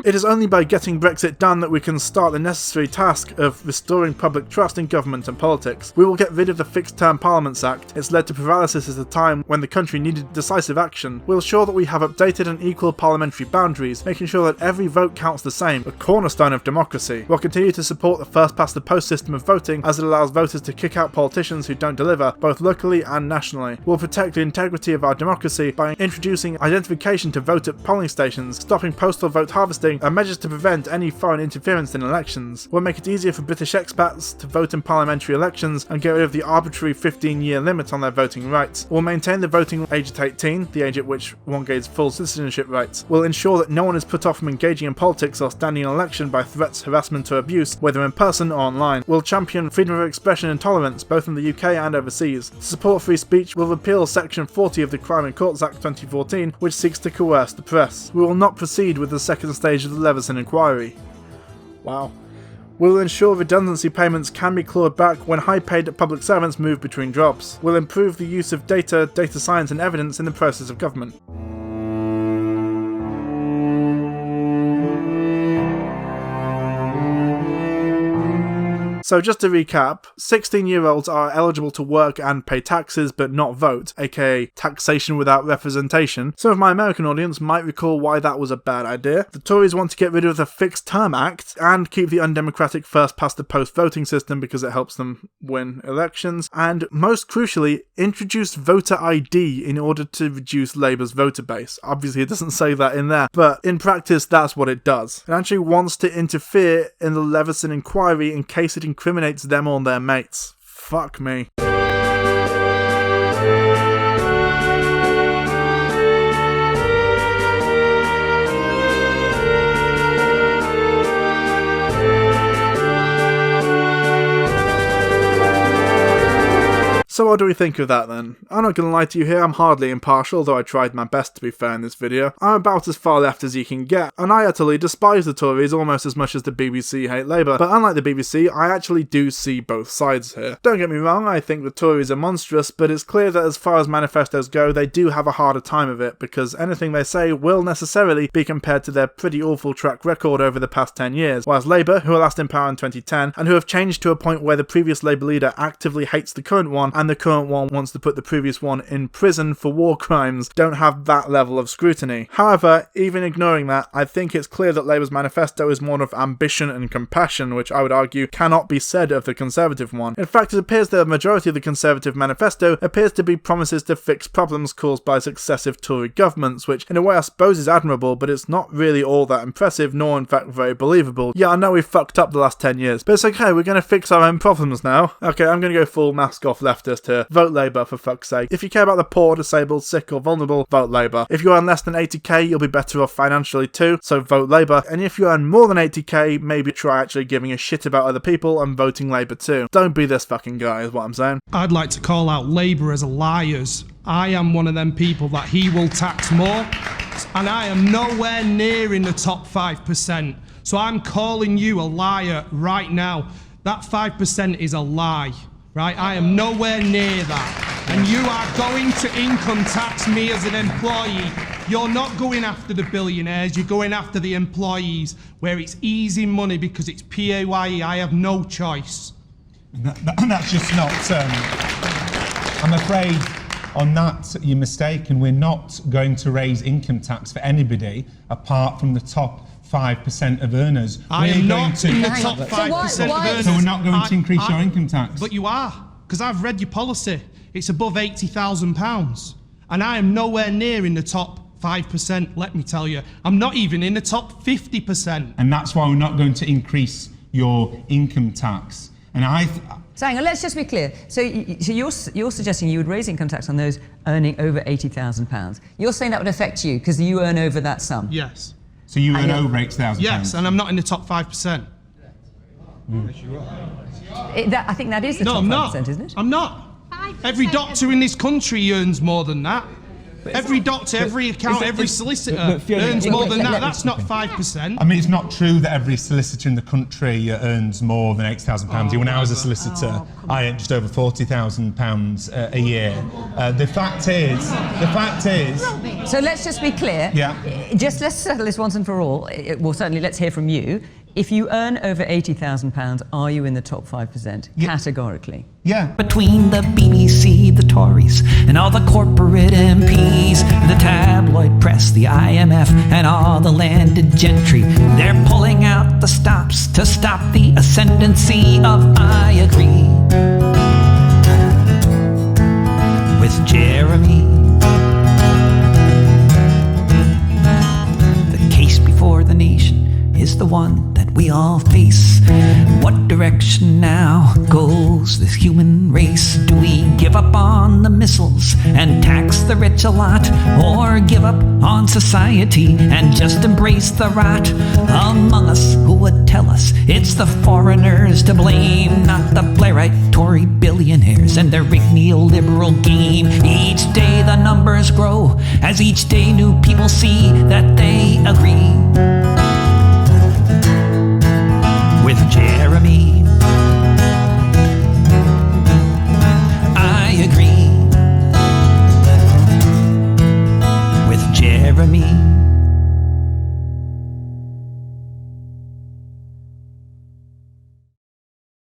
It is only by getting Brexit done that we can start the necessary task of restoring public trust in government and politics. We will get rid of the Fixed Term Parliaments Act. It's led to paralysis at a time when the country needed decisive action. We'll ensure that we have updated and equal parliamentary boundaries, making sure that every vote counts the same, a cornerstone of democracy. We'll continue to support the first-past-the-post system of voting, as it allows voters to kick out politicians who don't deliver, both locally and nationally. We'll protect the integrity of our democracy by introducing identification to vote at polling stations, stopping postal vote harvesting, and measures to prevent any foreign interference in elections. We'll make it easier for British expats to vote in parliamentary elections and get rid of the arbitrary 15-year limit on their voting rights. We'll maintain the voting age at 18, the age at which one gains full citizenship rights. We'll ensure that no one is put off from engaging in politics or standing in election by threats, harassment or abuse, whether in person or online. We'll champion freedom of expression and tolerance, both in the UK and overseas. To support free speech, we'll repeal Section 40 of the Crime and Courts Act 2014, which seeks to coerce the press. We will not proceed with the second stage of the Leveson inquiry. Wow. We'll ensure redundancy payments can be clawed back when high-paid public servants move between jobs. We'll improve the use of data science and evidence in the process of government. So just to recap, 16-year-olds are eligible to work and pay taxes but not vote, aka taxation without representation. Some of my American audience might recall why that was a bad idea. The Tories want to get rid of the Fixed Term Act and keep the undemocratic first-past-the-post voting system because it helps them win elections, and most crucially, introduce voter ID in order to reduce Labour's voter base. Obviously it doesn't say that in there, but in practice that's what it does. It actually wants to interfere in the Leveson inquiry in case it incriminates them or their mates. Fuck me. So what do we think of that then? I'm not gonna lie to you here, I'm hardly impartial, though I tried my best to be fair in this video. I'm about as far left as you can get, and I utterly despise the Tories almost as much as the BBC hate Labour, but unlike the BBC, I actually do see both sides here. Don't get me wrong, I think the Tories are monstrous, but it's clear that as far as manifestos go, they do have a harder time of it, because anything they say will necessarily be compared to their pretty awful track record over the past 10 years, whilst Labour, who were last in power in 2010, and who have changed to a point where the previous Labour leader actively hates the current one, and the current one wants to put the previous one in prison for war crimes, don't have that level of scrutiny. However, even ignoring that, I think it's clear that Labour's manifesto is one of ambition and compassion, which I would argue cannot be said of the Conservative one. In fact, it appears that the majority of the Conservative manifesto appears to be promises to fix problems caused by successive Tory governments, which in a way I suppose is admirable, but it's not really all that impressive, nor in fact very believable. Yeah, I know we fucked up the last 10 years, but it's okay, we're going to fix our own problems now. Okay, I'm going to go full mask off leftist. protest here. Vote Labour, for fuck's sake. If you care about the poor, disabled, sick or vulnerable, vote Labour. If you earn less than 80k, you'll be better off financially too, so vote Labour. And if you earn more than 80k, maybe try actually giving a shit about other people and voting Labour too. Don't be this fucking guy, is what I'm saying. I'd like to call out Labour as liars. I am one of them people that he will tax more, and I am nowhere near in the top 5%. So I'm calling you a liar right now. That 5% is a lie, right? I am nowhere near that. And you are going to income tax me as an employee. You're not going after the billionaires, you're going after the employees, where it's easy money because it's PAYE. I have no choice. That's just not... I'm afraid on that you're mistaken. We're not going to raise income tax for anybody apart from the top 5% of earners. I am not in the top 5% of earners. So we're not going to increase your income tax? But you are, because I've read your policy. It's above £80,000. And I am nowhere near in the top 5%, let me tell you. I'm not even in the top 50%. And that's why we're not going to increase your income tax. And So hang on, let's just be clear. So you're suggesting you would raise income tax on those earning over £80,000. You're saying that would affect you because you earn over that sum? Yes. So you earn over £8,000? Yes, and I'm not in the top 5%. I think that is the top 5%, isn't it? I'm not. Every doctor in this country earns more than that. Every doctor, every accountant, every solicitor earns more than that. That's not 5%. I mean, it's not true that every solicitor in the country earns more than £8,000. When I was a solicitor, I earned just over £40,000 a year. The fact is... So let's just be clear. Yeah. Just let's settle this once and for all. Well, certainly let's hear from you. If you earn over £80,000, are you in the top 5%? Categorically. Yeah. Between the BBC, the Tories, and all the corporate MPs, the tabloid press, the IMF, and all the landed gentry, they're pulling out the stops to stop the ascendancy of I agree with Jeremy. The case before the nation is the one that we all face. What direction now goes this human race? Do we give up on the missiles and tax the rich a lot, or give up on society and just embrace the rot? Among us who would tell us it's the foreigners to blame, not the Blairite Tory billionaires and their rigged neoliberal game. Each day the numbers grow as each day new people see that they agree with Jeremy.